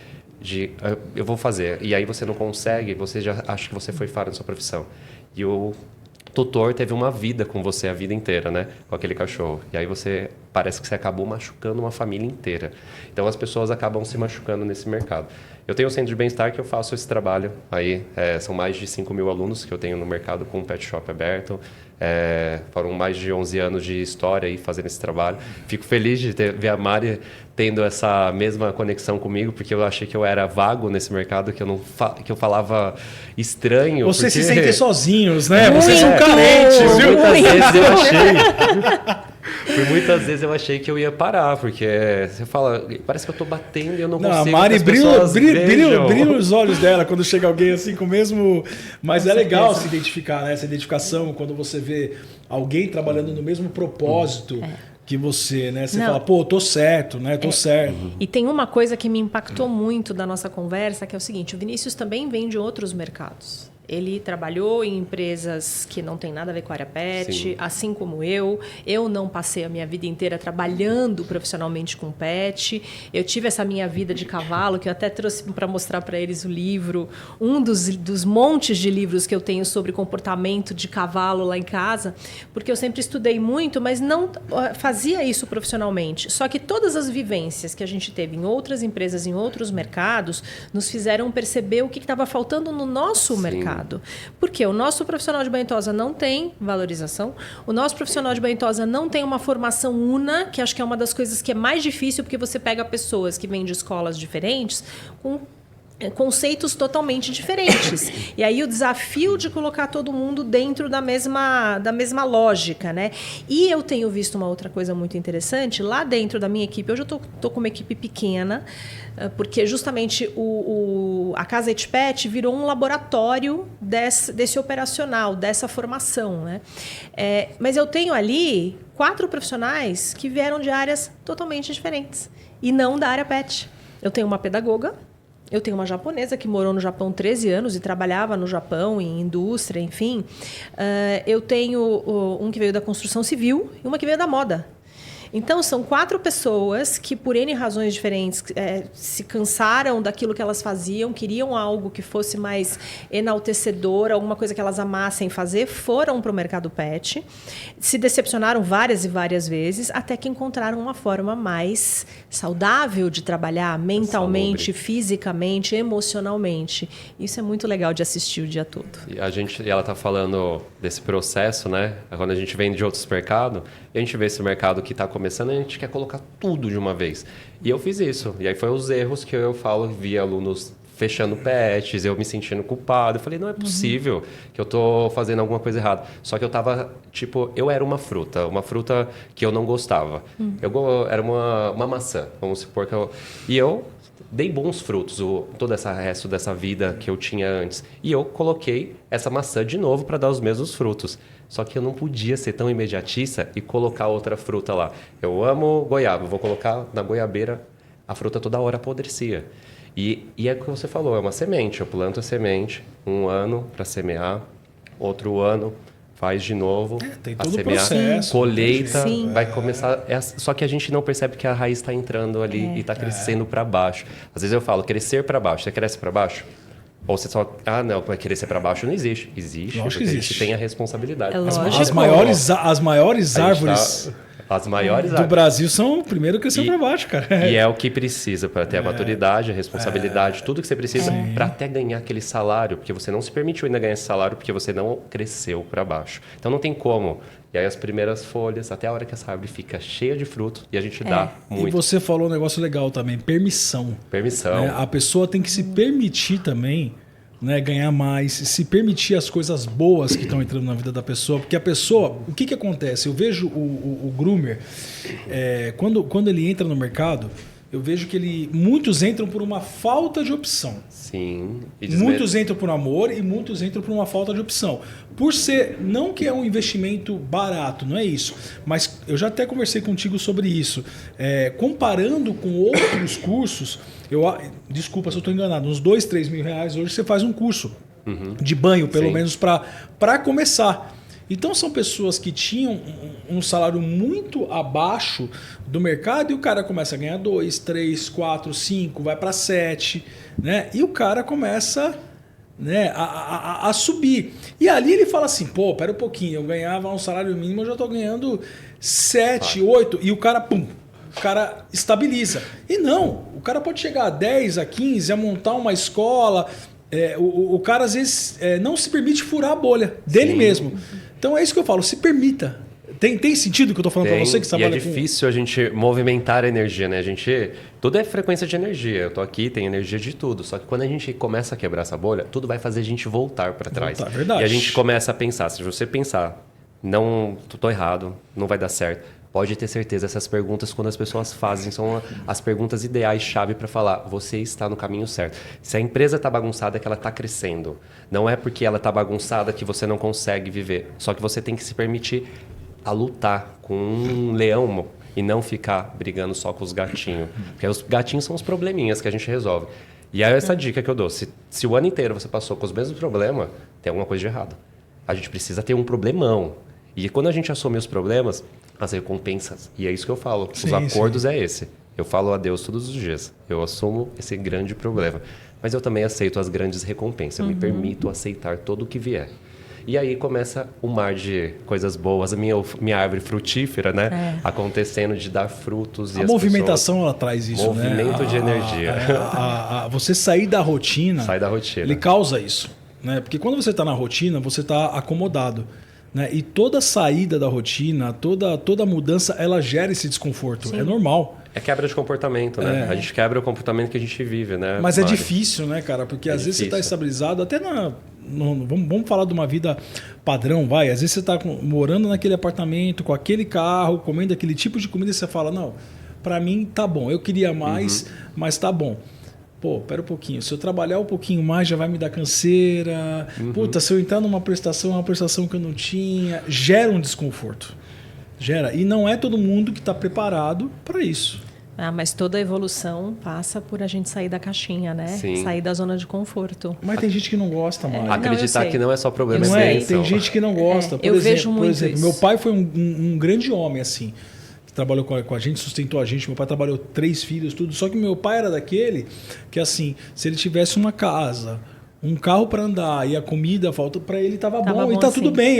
S5: eu vou fazer, e aí você não consegue, você já acha que você foi falho na sua profissão. E o tutor teve uma vida com você a vida inteira, né? Com aquele cachorro. E aí parece que você acabou machucando uma família inteira. Então as pessoas acabam se machucando nesse mercado. Eu tenho um centro de bem-estar que eu faço esse trabalho. Aí são mais de 5.000 alunos que eu tenho no mercado com um pet shop aberto. Foram mais de 11 anos de história aí fazendo esse trabalho. Fico feliz de ver a Mari tendo essa mesma conexão comigo, porque eu achei que eu era vago nesse mercado, que eu falava estranho.
S2: Vocês
S5: porque...
S2: se sentem sozinhos, né?
S3: Muito,
S2: vocês são carentes, viu?
S5: Por muitas vezes eu achei que eu ia parar, porque você fala, parece que eu tô batendo e eu não consigo.
S2: A Mari
S5: brilha
S2: os olhos dela quando chega alguém assim com o mesmo... Mas é legal se identificar, né? Essa identificação, quando você vê alguém trabalhando no mesmo propósito que você, né? Você fala, pô, tô certo, né? Tô certo.
S3: E tem uma coisa que me impactou muito da nossa conversa, que é o seguinte, o Vinícius também vem de outros mercados. Ele trabalhou em empresas que não tem nada a ver com a área pet,
S5: Sim.
S3: assim como eu. Eu não passei a minha vida inteira trabalhando profissionalmente com pet. Eu tive essa minha vida de cavalo, que eu até trouxe para mostrar para eles o livro. Um dos montes de livros que eu tenho sobre comportamento de cavalo lá em casa, porque eu sempre estudei muito, mas não fazia isso profissionalmente. Só que todas as vivências que a gente teve em outras empresas, em outros mercados, nos fizeram perceber o que estava faltando no nosso mercado. Porque o nosso profissional de banho tosa não tem valorização, o nosso profissional de banho tosa não tem uma formação una, que acho que é uma das coisas que é mais difícil, porque você pega pessoas que vêm de escolas diferentes com conceitos totalmente diferentes. E aí o desafio de colocar todo mundo dentro da mesma lógica, né? E eu tenho visto uma outra coisa muito interessante, lá dentro da minha equipe, hoje eu tô com uma equipe pequena, porque justamente a Casa Etpet virou um laboratório desse operacional, dessa formação, né? Mas eu tenho ali 4 profissionais que vieram de áreas totalmente diferentes e não da área pet. Eu tenho uma pedagoga, eu tenho uma japonesa que morou no Japão 13 anos e trabalhava no Japão, em indústria, enfim. Eu tenho um que veio da construção civil e uma que veio da moda. Então, são 4 pessoas que, por N razões diferentes, se cansaram daquilo que elas faziam, queriam algo que fosse mais enaltecedor, alguma coisa que elas amassem fazer, foram para o mercado pet, se decepcionaram várias e várias vezes, até que encontraram uma forma mais saudável de trabalhar mentalmente, fisicamente, emocionalmente. Isso é muito legal de assistir o dia todo.
S5: E ela está falando desse processo, né? Quando a gente vem de outros mercados, e a gente vê esse mercado que está começando, a gente quer colocar tudo de uma vez. E eu fiz isso. E aí foi os erros que eu falo, vi alunos fechando pets, eu me sentindo culpado. Eu falei, não é possível que eu tô fazendo alguma coisa errada. Só que eu tava, eu era uma fruta que eu não gostava. Eu era uma maçã, vamos supor que E eu dei bons frutos, todo esse resto dessa vida que eu tinha antes. E eu coloquei essa maçã de novo para dar os mesmos frutos. Só que eu não podia ser tão imediatista e colocar outra fruta lá. Eu amo goiaba, vou colocar na goiabeira, a fruta toda hora apodrecia. E é o que você falou, é uma semente. Eu planto a semente, 1 ano para semear, outro ano faz de novo,
S2: tem
S5: a
S2: todo o
S5: semear,
S2: processo,
S5: colheita,
S3: Sim.
S5: vai começar. Só que a gente não percebe que a raiz está entrando ali e está crescendo para baixo. Às vezes eu falo, crescer para baixo. Você cresce para baixo? Ou você só... não, vai crescer para baixo não existe. Existe,
S2: Lógico
S5: porque
S2: que
S5: a
S2: existe.
S5: gente tem a responsabilidade.
S3: É lógico.
S2: As maiores árvores
S5: As maiores
S2: do
S5: árvores.
S2: Brasil são o primeiro que cresceu para baixo, cara.
S5: E é o que precisa para ter a maturidade, a responsabilidade, tudo que você precisa para até ganhar aquele salário, porque você não se permitiu ainda ganhar esse salário porque você não cresceu para baixo. Então não tem como. E aí as primeiras folhas, até a hora que essa árvore fica cheia de fruto e a gente dá
S2: E
S5: muito.
S2: você falou um negócio legal também, permissão.
S5: Permissão.
S2: A pessoa tem que se permitir também, né, ganhar mais, se permitir as coisas boas que estão entrando na vida da pessoa, porque a pessoa, o que acontece? Eu vejo o groomer, quando ele entra no mercado, eu vejo que muitos entram por uma falta de opção.
S5: Sim.
S2: Muitos entram por amor e muitos entram por uma falta de opção. Por ser, não que é um investimento barato, não é isso. Mas eu já até conversei contigo sobre isso. Comparando com outros cursos, desculpa se eu estou enganado, uns 2, 3 mil reais hoje você faz um curso de banho, pelo
S5: Sim.
S2: menos para começar. Então são pessoas que tinham um salário muito abaixo do mercado e o cara começa a ganhar 2, 3, 4, 5, vai para 7, né? E o cara começa, né, a subir. E ali ele fala assim, pô, pera um pouquinho, eu ganhava um salário mínimo, eu já estou ganhando 7, 8, e o cara, o cara estabiliza. E não, o cara pode chegar a 10, a 15, a montar uma escola. O cara às vezes não se permite furar a bolha dele mesmo. Então é isso que eu falo, se permita. Tem sentido o que eu estou falando para você que trabalha com...
S5: E é difícil a gente movimentar a energia, né? Tudo é frequência de energia. Eu tô aqui, tem energia de tudo. Só que quando a gente começa a quebrar essa bolha, tudo vai fazer a gente voltar para trás.
S2: Verdade.
S5: E a gente começa a pensar, se você pensar, não, tô errado, não vai dar certo. Pode ter certeza, essas perguntas, quando as pessoas fazem, são as perguntas ideais-chave para falar, você está no caminho certo. Se a empresa está bagunçada, é que ela está crescendo. Não é porque ela está bagunçada que você não consegue viver. Só que você tem que se permitir a lutar com um leão e não ficar brigando só com os gatinhos. Porque os gatinhos são os probleminhas que a gente resolve. E é essa dica que eu dou. Se o ano inteiro você passou com os mesmos problemas, tem alguma coisa de errado. A gente precisa ter um problemão. E quando a gente assume os problemas, as recompensas. E é isso que eu falo. Os acordos é esse. Eu falo a Deus todos os dias. Eu assumo esse grande problema. Mas eu também aceito as grandes recompensas. Eu me permito aceitar tudo o que vier. E aí começa um mar de coisas boas. A minha árvore frutífera, né? Acontecendo de dar frutos.
S2: A movimentação, ela traz isso,
S5: movimento de energia.
S2: Você sair da rotina...
S5: Sai da rotina.
S2: Ele causa isso, né? Porque quando você está na rotina, você está acomodado. Né? E toda saída da rotina, toda mudança, ela gera esse desconforto. Sim. É normal.
S5: É quebra de comportamento, né? A gente quebra o comportamento que a gente vive, né?
S2: Mas é difícil, né, cara? Porque às vezes você está estabilizado, até vamos falar de uma vida padrão, vai. Às vezes você está morando naquele apartamento, com aquele carro, comendo aquele tipo de comida e você fala, não, para mim tá bom. Eu queria mais, mas tá bom. Pô, pera um pouquinho. Se eu trabalhar um pouquinho mais, já vai me dar canseira. Puta, se eu entrar numa prestação, é uma prestação que eu não tinha. Gera um desconforto. Gera. E não é todo mundo que está preparado para isso.
S3: Mas toda evolução passa por a gente sair da caixinha, né?
S5: Sim.
S3: Sair da zona de conforto.
S2: Mas tem gente que não gosta mais.
S5: Acreditar que não é só problema,
S2: não é? Tem gente que não gosta.
S3: Eu vejo muito isso.
S2: Meu pai foi um grande homem, assim. Trabalhou com a gente, sustentou a gente. Meu pai trabalhou 3 filhos, tudo. Só que meu pai era daquele que, assim, se ele tivesse uma casa, um carro para andar e a comida falta para ele, tava bom e tá tudo bem.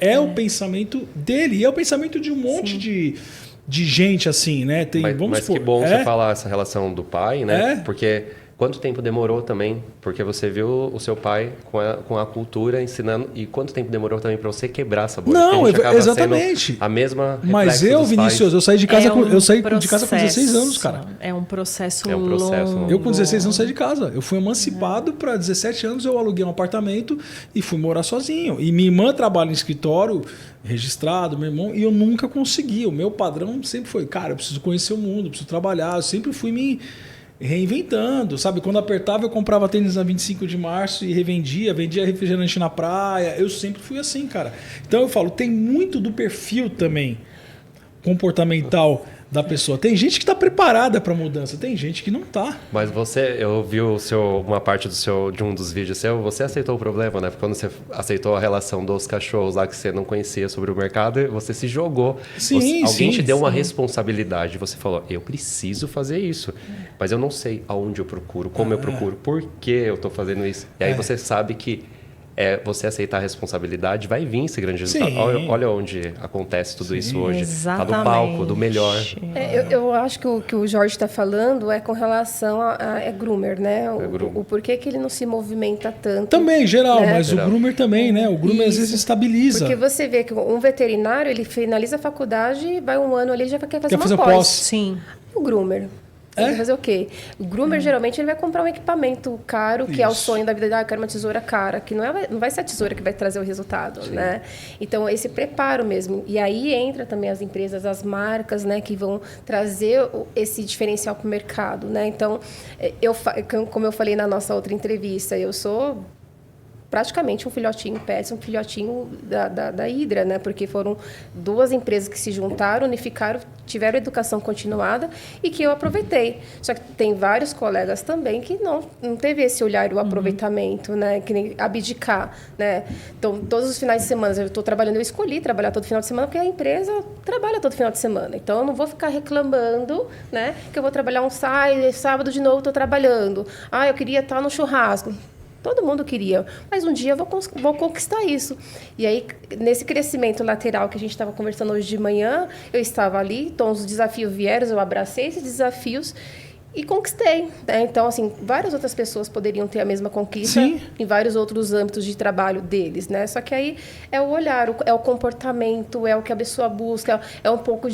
S2: É o pensamento dele. E é o pensamento de um monte de gente, assim, né?
S5: Mas que bom você falar essa relação do pai, né? Porque... Quanto tempo demorou também? Porque você viu o seu pai com a cultura ensinando. E quanto tempo demorou também para você quebrar essa bolha?
S2: Não, exatamente.
S5: A mesma.
S2: Mas Vinícius, eu saí de casa com 16 anos, cara.
S3: É um processo
S5: longo.
S2: Eu com 16 anos saí de casa. Eu fui emancipado para 17 anos, eu aluguei um apartamento e fui morar sozinho. E minha irmã trabalha em escritório registrado, meu irmão, e eu nunca consegui. O meu padrão sempre foi, cara, eu preciso conhecer o mundo, eu preciso trabalhar. Eu sempre fui me reinventando, sabe? Quando apertava, eu comprava tênis na 25 de março e vendia refrigerante na praia. Eu sempre fui assim, cara. Então eu falo, tem muito do perfil também comportamental da pessoa. Tem gente que está preparada para mudança, tem gente que não está.
S5: Mas eu vi uma parte de um dos vídeos seu, você aceitou o problema, né? Porque quando você aceitou a relação dos cachorros lá que você não conhecia sobre o mercado, você se jogou.
S2: Sim,
S5: alguém te deu uma
S2: sim.
S5: responsabilidade, você falou, eu preciso fazer isso, mas eu não sei aonde eu procuro, como eu procuro, por que eu estou fazendo isso. E aí você sabe que você aceitar a responsabilidade, vai vir esse grande resultado. Olha onde acontece tudo isso hoje. Está no palco, do melhor.
S4: Eu acho que o que o Jorge está falando é com relação a groomer, né? O porquê que ele não se movimenta tanto.
S2: Também, geral,
S4: né?
S2: mas o groomer também, né? O groomer às vezes estabiliza.
S4: Porque você vê que um veterinário, ele finaliza a faculdade, vai um ano ali e já quer fazer uma
S2: pós.
S3: Sim.
S4: O groomer. Ele vai fazer o quê? O groomer, geralmente, ele vai comprar um equipamento caro, que é o sonho da vida. Eu quero uma tesoura cara, que não vai ser a tesoura que vai trazer o resultado, né? Então, esse preparo mesmo. E aí entra também as empresas, as marcas, né? Que vão trazer esse diferencial para o mercado, né? Então, como eu falei na nossa outra entrevista, eu sou praticamente um filhotinho Pets, um filhotinho da Hydra, né? Porque foram 2 empresas que se juntaram, unificaram, tiveram educação continuada e que eu aproveitei. Só que tem vários colegas também que não teve esse olhar, o aproveitamento, né? Que nem abdicar, né? Então, todos os finais de semana eu estou trabalhando, eu escolhi trabalhar todo final de semana porque a empresa trabalha todo final de semana. Então, eu não vou ficar reclamando, né? Que eu vou trabalhar um sábado de novo estou trabalhando. Eu queria estar no churrasco. Todo mundo queria, mas um dia eu vou conquistar isso. E aí, nesse crescimento lateral que a gente estava conversando hoje de manhã, eu estava ali, então os desafios vieram, eu abracei esses desafios e conquistei. Né? Então, assim, várias outras pessoas poderiam ter a mesma conquista em vários outros âmbitos de trabalho deles, né? Só que aí é o olhar, é o comportamento, é o que a pessoa busca, é um pouco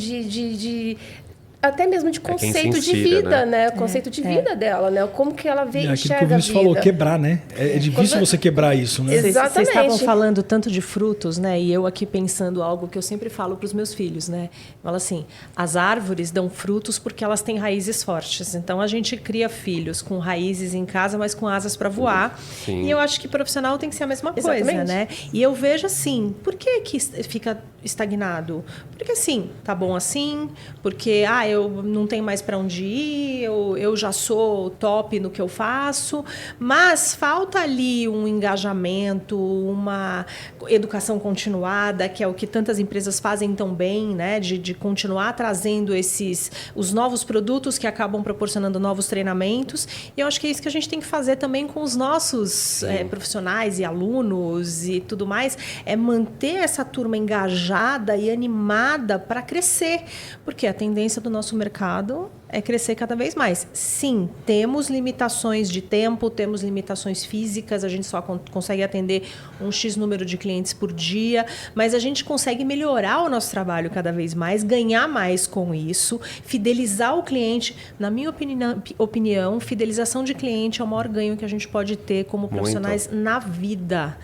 S4: até mesmo de conceito de vida, né? O conceito de vida dela, né? Como que ela vê e enxerga a vida.
S2: Aquilo que o Vinícius falou, quebrar, né? É difícil você quebrar isso, né?
S4: Exatamente.
S3: Vocês estavam falando tanto de frutos, né? E eu aqui pensando algo que eu sempre falo para os meus filhos, né? Falo assim, as árvores dão frutos porque elas têm raízes fortes. Então, a gente cria filhos com raízes em casa, mas com asas para voar.
S5: Sim.
S3: E eu acho que profissional tem que ser a mesma coisa,
S4: Exatamente.
S3: né? E eu vejo assim, por que fica estagnado? Porque assim, tá bom assim, porque eu não tenho mais para onde ir, eu já sou top no que eu faço, mas falta ali um engajamento, uma educação continuada, que é o que tantas empresas fazem tão bem, né? De continuar trazendo os novos produtos que acabam proporcionando novos treinamentos. E eu acho que é isso que a gente tem que fazer também com os nossos profissionais e alunos e tudo mais, é manter essa turma engajada e animada para crescer, porque a tendência do nosso mercado é crescer cada vez mais. Sim, temos limitações de tempo, temos limitações físicas, a gente só consegue atender um X número de clientes por dia, mas a gente consegue melhorar o nosso trabalho cada vez mais, ganhar mais com isso, fidelizar o cliente. Na minha opinião, fidelização de cliente é o maior ganho que a gente pode ter como profissionais na vida.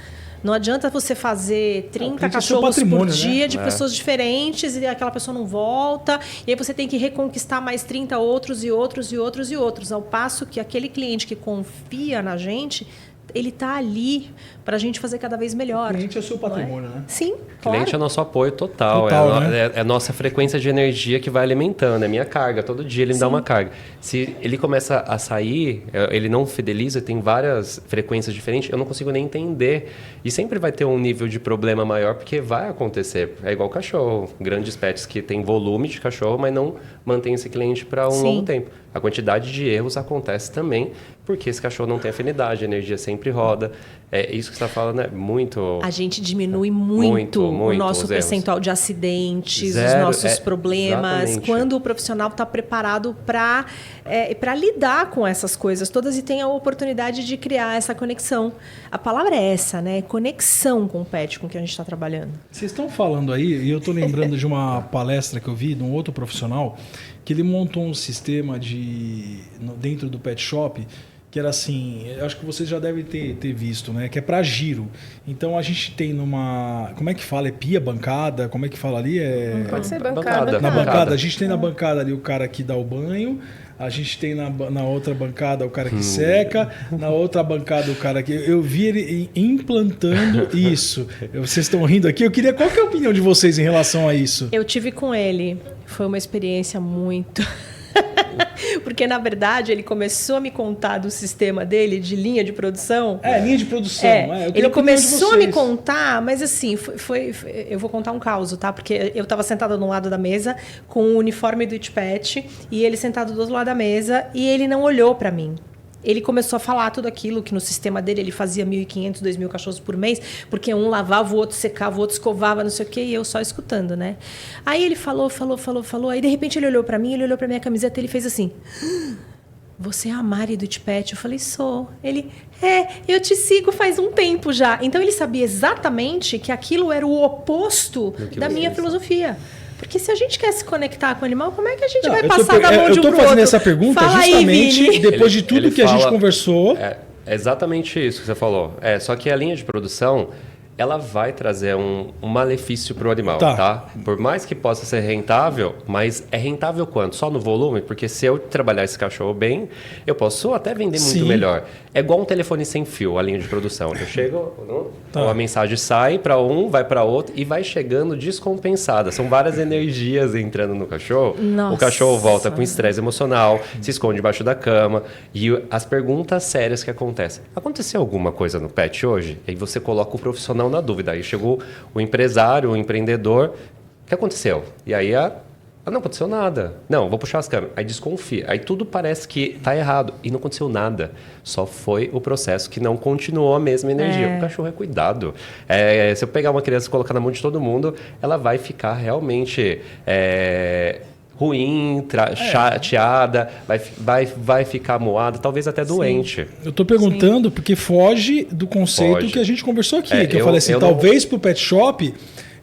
S3: Não adianta você fazer 30 cachorros por dia, né? De pessoas diferentes e aquela pessoa não volta. E aí você tem que reconquistar mais 30 outros e outros e outros e outros. Ao passo que aquele cliente que confia na gente, ele está ali para a gente fazer cada vez melhor.
S2: O cliente é o seu patrimônio, né?
S3: Sim,
S5: O cliente é nosso apoio total. É a nossa frequência de energia que vai alimentando. É minha carga. Todo dia ele me dá uma carga. Se ele começa a sair, ele não fideliza, tem várias frequências diferentes, eu não consigo nem entender. E sempre vai ter um nível de problema maior, porque vai acontecer. É igual cachorro. Grandes pets que tem volume de cachorro, mas não mantém esse cliente para um longo tempo. A quantidade de erros acontece também, porque esse cachorro não tem afinidade, a energia sempre roda. É isso que você está falando, é muito...
S3: A gente diminui muito o nosso percentual de acidentes, os nossos problemas,
S5: exatamente.
S3: Quando o profissional está preparado para lidar com essas coisas todas e tem a oportunidade de criar essa conexão. A palavra é essa, né? Conexão com o pet, com o que a gente está trabalhando.
S2: Vocês estão falando aí, e eu estou lembrando de uma palestra que eu vi de um outro profissional, que ele montou um sistema dentro do pet shop que era assim, eu acho que vocês já devem ter visto, né? Que é para giro. Então a gente tem numa... Como é que fala? É pia, bancada? Como é que fala ali?
S4: Pode ser bancada.
S2: Na bancada. A gente tem na bancada ali o cara que dá o banho, a gente tem na outra bancada o cara que seca, na outra bancada o cara que... Eu vi ele implantando isso. Vocês estão rindo aqui. Qual que é a opinião de vocês em relação a isso?
S3: Eu tive com ele. Foi uma experiência muito... Porque, na verdade, ele começou a me contar do sistema dele de linha de produção.
S2: Linha de produção.
S3: Ele começou a me contar, mas assim, eu vou contar um caos, tá? Porque eu estava sentada no lado da mesa com o uniforme do Itpet e ele sentado do outro lado da mesa e ele não olhou para mim. Ele começou a falar tudo aquilo que no sistema dele ele fazia 1.500, 2.000 cachorros por mês, porque um lavava, o outro secava, o outro escovava, não sei o quê, e eu só escutando, né? Aí ele falou, aí de repente ele olhou pra mim, ele olhou pra minha camiseta e ele fez assim: você é a Mari do Itpet? Eu falei, sou. Ele, eu te sigo faz um tempo já. Então ele sabia exatamente que aquilo era o oposto da minha filosofia. Porque se a gente quer se conectar com o animal, como é que a gente vai passar da mão de um pro outro?
S2: Eu estou fazendo essa pergunta justamente depois de tudo que a gente conversou.
S5: É exatamente isso que você falou. Só que a linha de produção, ela vai trazer um malefício para o animal, tá? Por mais que possa ser rentável, mas é rentável quanto? Só no volume? Porque se eu trabalhar esse cachorro bem, eu posso até vender muito melhor. É igual um telefone sem fio, a linha de produção. Eu chego, a mensagem sai para um, vai para outro e vai chegando descompensada. São várias energias entrando no cachorro.
S3: Nossa.
S5: O cachorro volta com estresse emocional, se esconde debaixo da cama. E as perguntas sérias que acontecem. Aconteceu alguma coisa no pet hoje? Aí você coloca o profissional na dúvida. Aí chegou o empresário, o empreendedor. O que aconteceu? E aí não aconteceu nada. Não, vou puxar as câmeras. Aí desconfia. Aí tudo parece que está errado. E não aconteceu nada. Só foi o processo que não continuou a mesma energia. O cachorro é cuidado. Se eu pegar uma criança e colocar na mão de todo mundo, ela vai ficar realmente... ruim, chateada, vai ficar moada, talvez até doente.
S2: Eu estou perguntando porque foge do conceito que a gente conversou aqui. Que eu falei assim, talvez para o pet shop,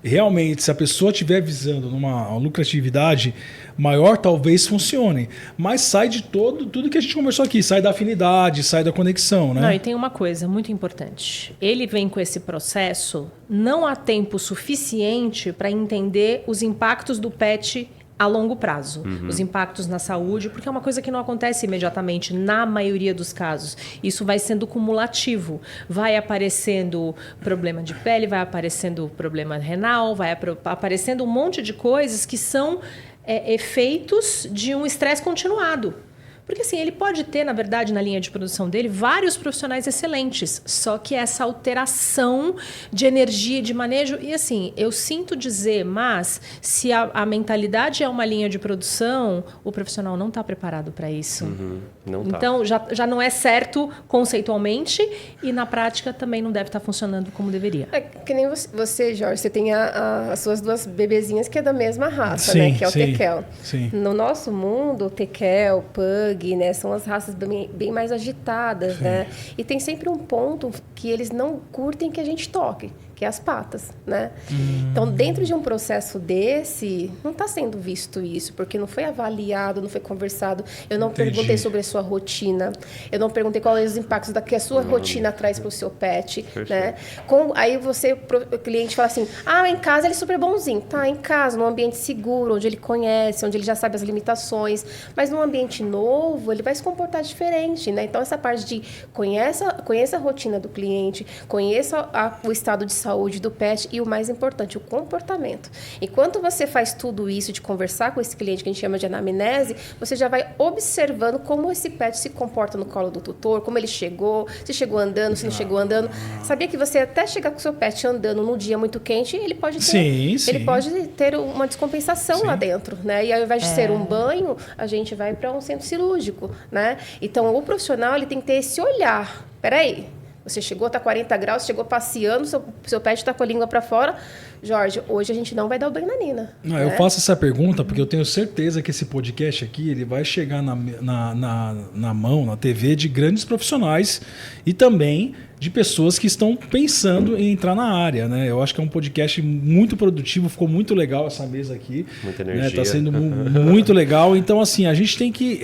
S2: realmente, se a pessoa estiver visando numa lucratividade maior, talvez funcione. Mas sai de tudo que a gente conversou aqui. Sai da afinidade, sai da conexão, né?
S3: Não, e tem uma coisa muito importante. Ele vem com esse processo, não há tempo suficiente para entender os impactos do pet a longo prazo, os impactos na saúde, porque é uma coisa que não acontece imediatamente na maioria dos casos. Isso vai sendo cumulativo. Vai aparecendo problema de pele, vai aparecendo problema renal, vai aparecendo um monte de coisas que são efeitos de um estresse continuado. Porque assim, ele pode ter, na verdade, na linha de produção dele, vários profissionais excelentes, só que essa alteração de energia, de manejo... E assim, eu sinto dizer, mas se a mentalidade é uma linha de produção, o profissional não está preparado para isso.
S5: Não tá.
S3: Então, já não é certo conceitualmente e na prática também não deve estar funcionando como deveria.
S4: Que nem você, Jorge, você tem as suas duas bebezinhas que é da mesma raça, né? Que é o Tekel. No nosso mundo, o Tekel, Pug, né? São as raças bem mais agitadas, né? E tem sempre um ponto que eles não curtem que a gente toque, que é as patas, né? Então, dentro de um processo desse, não está sendo visto isso, porque não foi avaliado, não foi conversado. Eu não perguntei sobre a sua rotina, eu não perguntei quais os impactos que a sua rotina traz para o seu pet, né? Aí o cliente fala assim, em casa ele é super bonzinho. Tá, em casa, num ambiente seguro, onde ele conhece, onde ele já sabe as limitações, mas num ambiente novo, ele vai se comportar diferente, né? Então, essa parte de conheça a rotina do cliente, conheça o estado de saúde do pet e o mais importante, o comportamento. Enquanto você faz tudo isso de conversar com esse cliente que a gente chama de anamnese, você já vai observando como esse pet se comporta no colo do tutor, como ele chegou, se chegou andando, se não chegou andando. Sabia que você até chegar com o seu pet andando num dia muito quente, ele pode ter uma descompensação lá dentro, né? E ao invés de ser um banho, a gente vai para um centro cirúrgico, né? Então, o profissional ele tem que ter esse olhar. Peraí, você chegou, está 40 graus, chegou passeando, seu pet está com a língua para fora. Jorge, hoje a gente não vai dar o banho na Nina.
S2: Não, né? Eu faço essa pergunta porque eu tenho certeza que esse podcast aqui ele vai chegar na mão, na TV de grandes profissionais e também de pessoas que estão pensando em entrar na área, né? Eu acho que é um podcast muito produtivo, ficou muito legal essa mesa aqui.
S5: Muita energia.
S2: Tá sendo muito legal. Então, assim, a gente tem que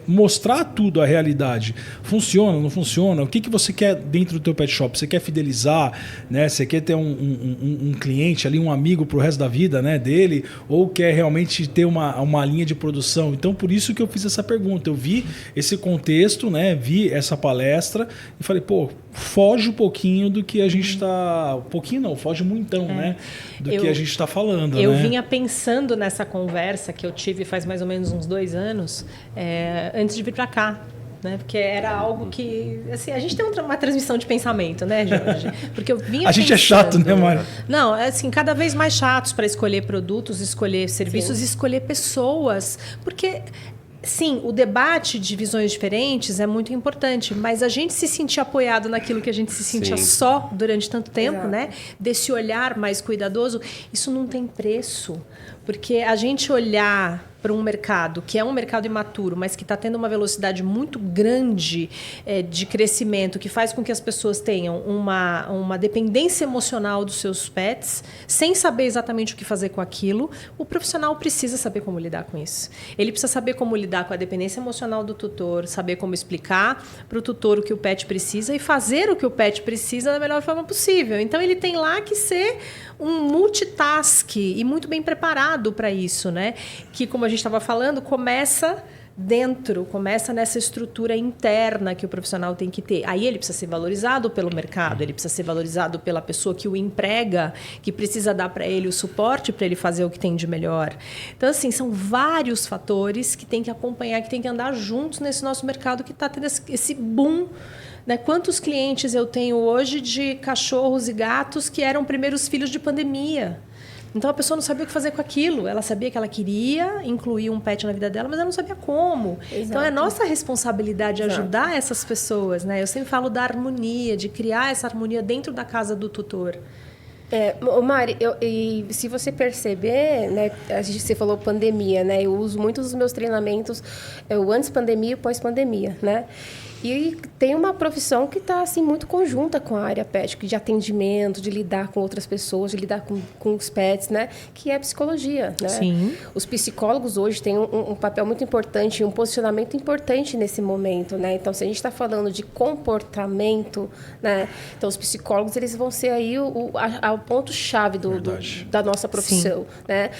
S2: mostrar tudo, a realidade. Funciona, não funciona? O que você quer dentro do teu pet shop? Você quer fidelizar, né? Você quer ter um cliente ali, um amigo pro resto da vida, né, dele? Ou quer realmente ter uma linha de produção? Então, por isso que eu fiz essa pergunta. Eu vi esse contexto, né? Vi essa palestra e falei, pô, foge um pouquinho do que a gente está... Um pouquinho não, foge muitão, né? Do que a gente está falando,
S3: Eu
S2: né?
S3: vinha pensando nessa conversa que eu tive faz mais ou menos uns 2 anos, antes de vir para cá. Né? Porque era algo que... Assim, a gente tem uma transmissão de pensamento, né, Jorge? Porque eu vinha
S2: a gente é chato, né, Mário?
S3: Não, assim, cada vez mais chatos para escolher produtos, escolher serviços, escolher pessoas. Porque... Sim, o debate de visões diferentes é muito importante, mas a gente se sentir apoiado naquilo que a gente se sentia só durante tanto tempo, né? Desse olhar mais cuidadoso, isso não tem preço. Porque a gente olhar para um mercado que é um mercado imaturo, mas que está tendo uma velocidade muito grande de crescimento, que faz com que as pessoas tenham uma dependência emocional dos seus pets, sem saber exatamente o que fazer com aquilo, o profissional precisa saber como lidar com isso. Ele precisa saber como lidar com a dependência emocional do tutor, saber como explicar para o tutor o que o pet precisa e fazer o que o pet precisa da melhor forma possível. Então, ele tem lá que ser um multitask e muito bem preparado para isso, né? Que, como a gente estava falando, começa nessa estrutura interna que o profissional tem que ter. Aí ele precisa ser valorizado pelo mercado, ele precisa ser valorizado pela pessoa que o emprega, que precisa dar para ele o suporte para ele fazer o que tem de melhor. Então, assim, são vários fatores que tem que acompanhar, que tem que andar juntos nesse nosso mercado que está tendo esse boom. Né? Quantos clientes eu tenho hoje de cachorros e gatos que eram primeiros filhos de pandemia? Então, a pessoa não sabia o que fazer com aquilo. Ela sabia que ela queria incluir um pet na vida dela, mas ela não sabia como. Exato. Então, é nossa responsabilidade ajudar essas pessoas. Né? Eu sempre falo da harmonia, de criar essa harmonia dentro da casa do tutor.
S4: Mari, e se você perceber, né, você falou pandemia, né? Eu uso muitos dos meus treinamentos, o antes pandemia e o pós-pandemia, né? E tem uma profissão que está assim, muito conjunta com a área pet, de atendimento, de lidar com outras pessoas, de lidar com os pets, né? Que é a psicologia, né?
S3: Sim.
S4: Os psicólogos hoje têm um papel muito importante, um posicionamento importante nesse momento, né? Então, se a gente está falando de comportamento, né? Então, os psicólogos, eles vão ser aí o ponto-chave da nossa profissão, né?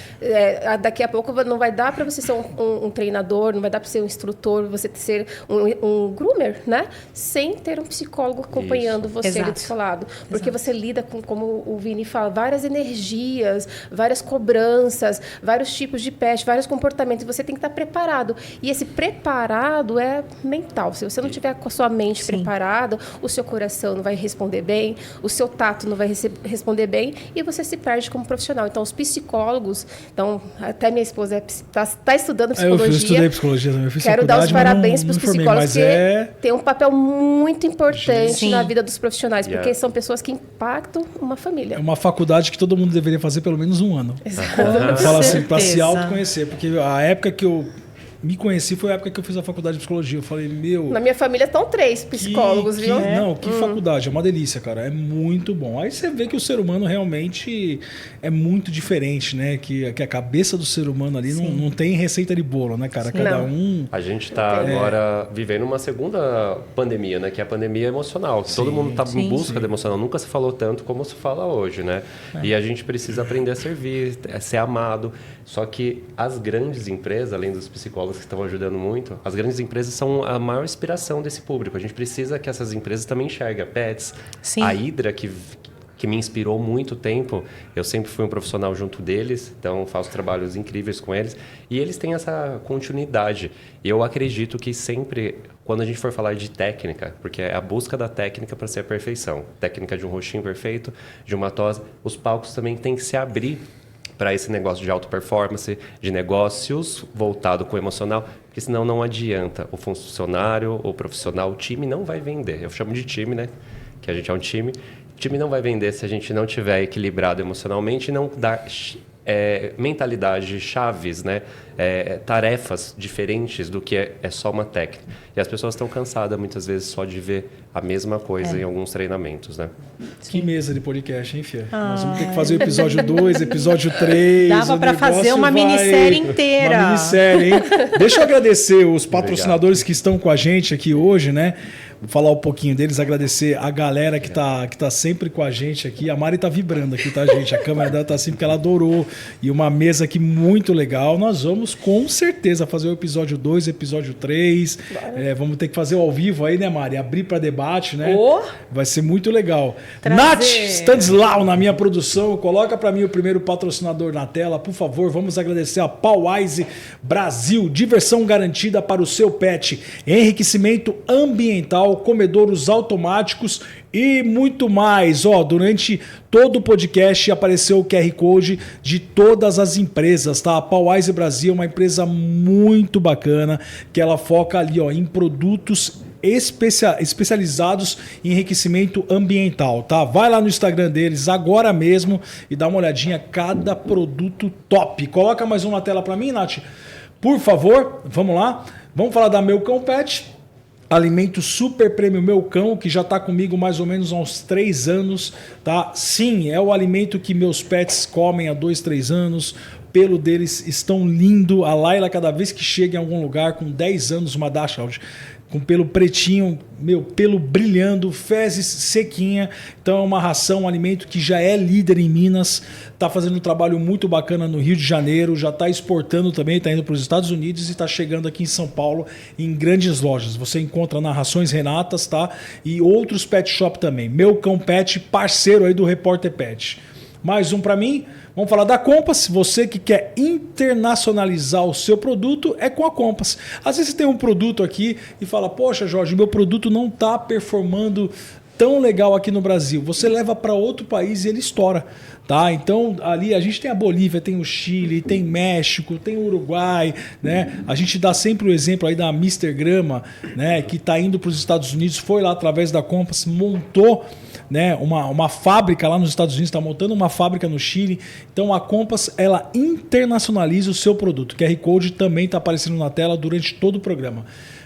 S4: Daqui a pouco não vai dar para você ser um treinador, não vai dar para ser um instrutor, você ser um groomer, né? Sem ter um psicólogo acompanhando você ali do seu lado. Porque você lida com, como o Vini fala, várias energias, várias cobranças, vários tipos de pet, vários comportamentos. Você tem que estar preparado. E esse preparado é mental. Se você não tiver com a sua mente preparada, o seu coração não vai responder bem, o seu tato não vai responder bem e você se perde como profissional. Então, os psicólogos... Então, até minha esposa está estudando psicologia.
S2: Eu estudei psicologia também. Eu fiz
S4: Quero dar os parabéns para os psicólogos, que tem um papel muito importante na vida dos profissionais, porque são pessoas que impactam uma família.
S2: É uma faculdade que todo mundo deveria fazer pelo menos 1 ano.
S4: Exato.
S2: Fala assim, para se autoconhecer, porque a época que eu me conheci foi a época que eu fiz a faculdade de psicologia. Eu falei,
S4: na minha família estão 3 psicólogos, viu?
S2: Não, que faculdade, é uma delícia, cara. É muito bom. Aí você vê que o ser humano realmente é muito diferente, né? Que a cabeça do ser humano ali não tem receita de bolo, né, cara? Cada um...
S5: A gente está agora vivendo uma segunda pandemia, né? Que é a pandemia emocional. Todo mundo está em busca do emocional. Nunca se falou tanto como se fala hoje, né? E a gente precisa aprender a servir, a ser amado. Só que as grandes empresas, além dos psicólogos que estão ajudando muito, as grandes empresas são a maior inspiração desse público. A gente precisa que essas empresas também enxerguem a Pets. Sim. A Hydra, que me inspirou muito tempo, eu sempre fui um profissional junto deles, então faço trabalhos incríveis com eles. E eles têm essa continuidade. E eu acredito que sempre, quando a gente for falar de técnica, porque é a busca da técnica para ser a perfeição. Técnica de um rostinho perfeito, de uma tosse, os palcos também têm que se abrir para esse negócio de alta performance, de negócios voltado com o emocional, porque senão não adianta. O funcionário, o profissional, o time não vai vender. Eu chamo de time, né? Que a gente é um time. O time não vai vender se a gente não tiver equilibrado emocionalmente e não dar mentalidade, chaves, né? tarefas diferentes do que é só uma técnica. E as pessoas estão cansadas, muitas vezes, só de ver a mesma coisa em alguns treinamentos, né?
S2: Que mesa de podcast, hein, Fia? Nós vamos ter que fazer o episódio 2, episódio 3.
S3: Dava para fazer uma minissérie inteira.
S2: Uma minissérie, hein? Deixa eu agradecer os patrocinadores que estão com a gente aqui hoje, né? Vou falar um pouquinho deles, agradecer a galera que tá sempre com a gente aqui. A Mari tá vibrando aqui, tá, gente? A câmera dela tá assim porque ela adorou. E uma mesa aqui muito legal. Nós vamos, com certeza, fazer o episódio 2, episódio 3. Vamos ter que fazer ao vivo aí, né, Mari? Abrir para debate, né? Vai ser muito legal. Nath Stanislau, na minha produção. Coloca para mim o primeiro patrocinador na tela, por favor. Vamos agradecer a Powise Brasil. Diversão garantida para o seu pet. Enriquecimento ambiental, comedouros automáticos e muito mais. Durante todo o podcast apareceu o QR Code de todas as empresas, tá? A Powise Brasil é uma empresa muito bacana, que ela foca ali, em produtos especializados em enriquecimento ambiental, tá? Vai lá no Instagram deles agora mesmo e dá uma olhadinha, cada produto top. Coloca mais uma na tela para mim, Nath, por favor. Vamos lá. Vamos falar da Meu Cão Pet. Alimento super premium Meu Cão, que já está comigo mais ou menos há uns 3 anos, tá? Sim, é o alimento que meus pets comem há 2, 3 anos. O pelo deles estão lindo. A Laila, cada vez que chega em algum lugar, com 10 anos, uma Dachshund, com pelo pretinho, pelo brilhando, fezes sequinha. Então é uma ração, um alimento que já é líder em Minas, está fazendo um trabalho muito bacana no Rio de Janeiro, já está exportando também, está indo para os Estados Unidos e está chegando aqui em São Paulo em grandes lojas. Você encontra na Rações Renatas, tá? E outros pet shop também. Meu Cão Pet, parceiro aí do Repórter Pet. Mais um para mim. Vamos falar da Compass. Você que quer internacionalizar o seu produto, é com a Compass. Às vezes você tem um produto aqui e fala, poxa, Jorge, meu produto não está performando tão legal aqui no Brasil. Você leva para outro país e ele estoura. Tá? Então, ali a gente tem a Bolívia, tem o Chile, tem México, tem o Uruguai, né? A gente dá sempre o exemplo aí da Mr. Grama, né? Que está indo para os Estados Unidos, foi lá através da Compass, montou, né, uma fábrica lá nos Estados Unidos, está montando uma fábrica no Chile. Então a Compass, ela internacionaliza o seu produto. O QR Code também está aparecendo na tela durante todo o programa.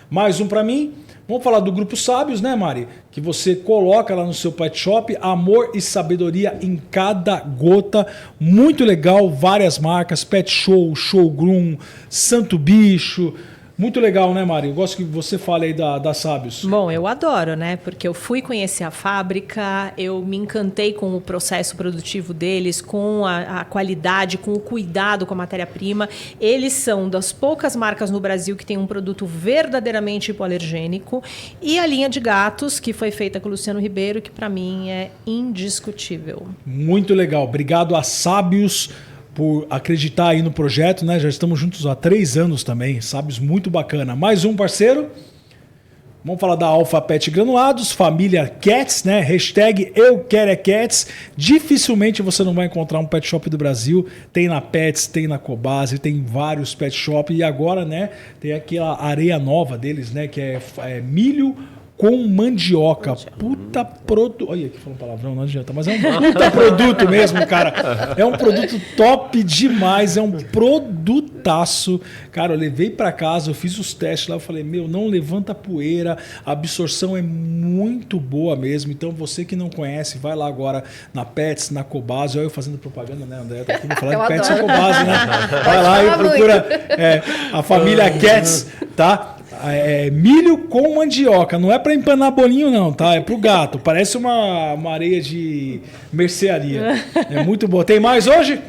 S2: Mais um para mim. Vamos falar do Grupo Sábios, né, Mari? Que você coloca lá no seu pet shop, amor e sabedoria em cada gota. Muito legal, várias marcas, Pet Show, Showgroom, Santo Bicho. Muito legal, né, Mari? Eu gosto que você fale aí da Sábios.
S3: Bom, eu adoro, né? Porque eu fui conhecer a fábrica, eu me encantei com o processo produtivo deles, com a qualidade, com o cuidado com a matéria-prima. Eles são das poucas marcas no Brasil que tem um produto verdadeiramente hipoalergênico. E a linha de gatos, que foi feita com o Luciano Ribeiro, que para mim é indiscutível.
S2: Muito legal. Obrigado a Sábios por acreditar aí no projeto, né? Já estamos juntos há 3 anos também, Sábios, muito bacana. Mais um parceiro. Vamos falar da Alpha Pet Granulados, família Cats, né? Hashtag Eu Quero é Cats. Dificilmente você não vai encontrar um pet shop do Brasil. Tem na Pets, tem na Cobase, tem vários pet shop. E agora, né, tem aquela areia nova deles, né? Que é milho com mandioca. Puta produto. Olha aqui, falando palavrão, não adianta. Mas é um puta produto mesmo, cara. É um produto top demais. É um produtaço. Cara, eu levei pra casa, eu fiz os testes lá. Eu falei, não levanta poeira. A absorção é muito boa mesmo. Então, você que não conhece, vai lá agora na Pets, na Cobase. Olha eu fazendo propaganda, né, André? Tá aqui, vou falar de Pets e Cobase, né? Vai lá e procura a família Cats, tá? Milho com mandioca. Não é para empanar bolinho, não, tá? É pro gato. Parece uma areia de mercearia. É muito boa. Tem mais hoje?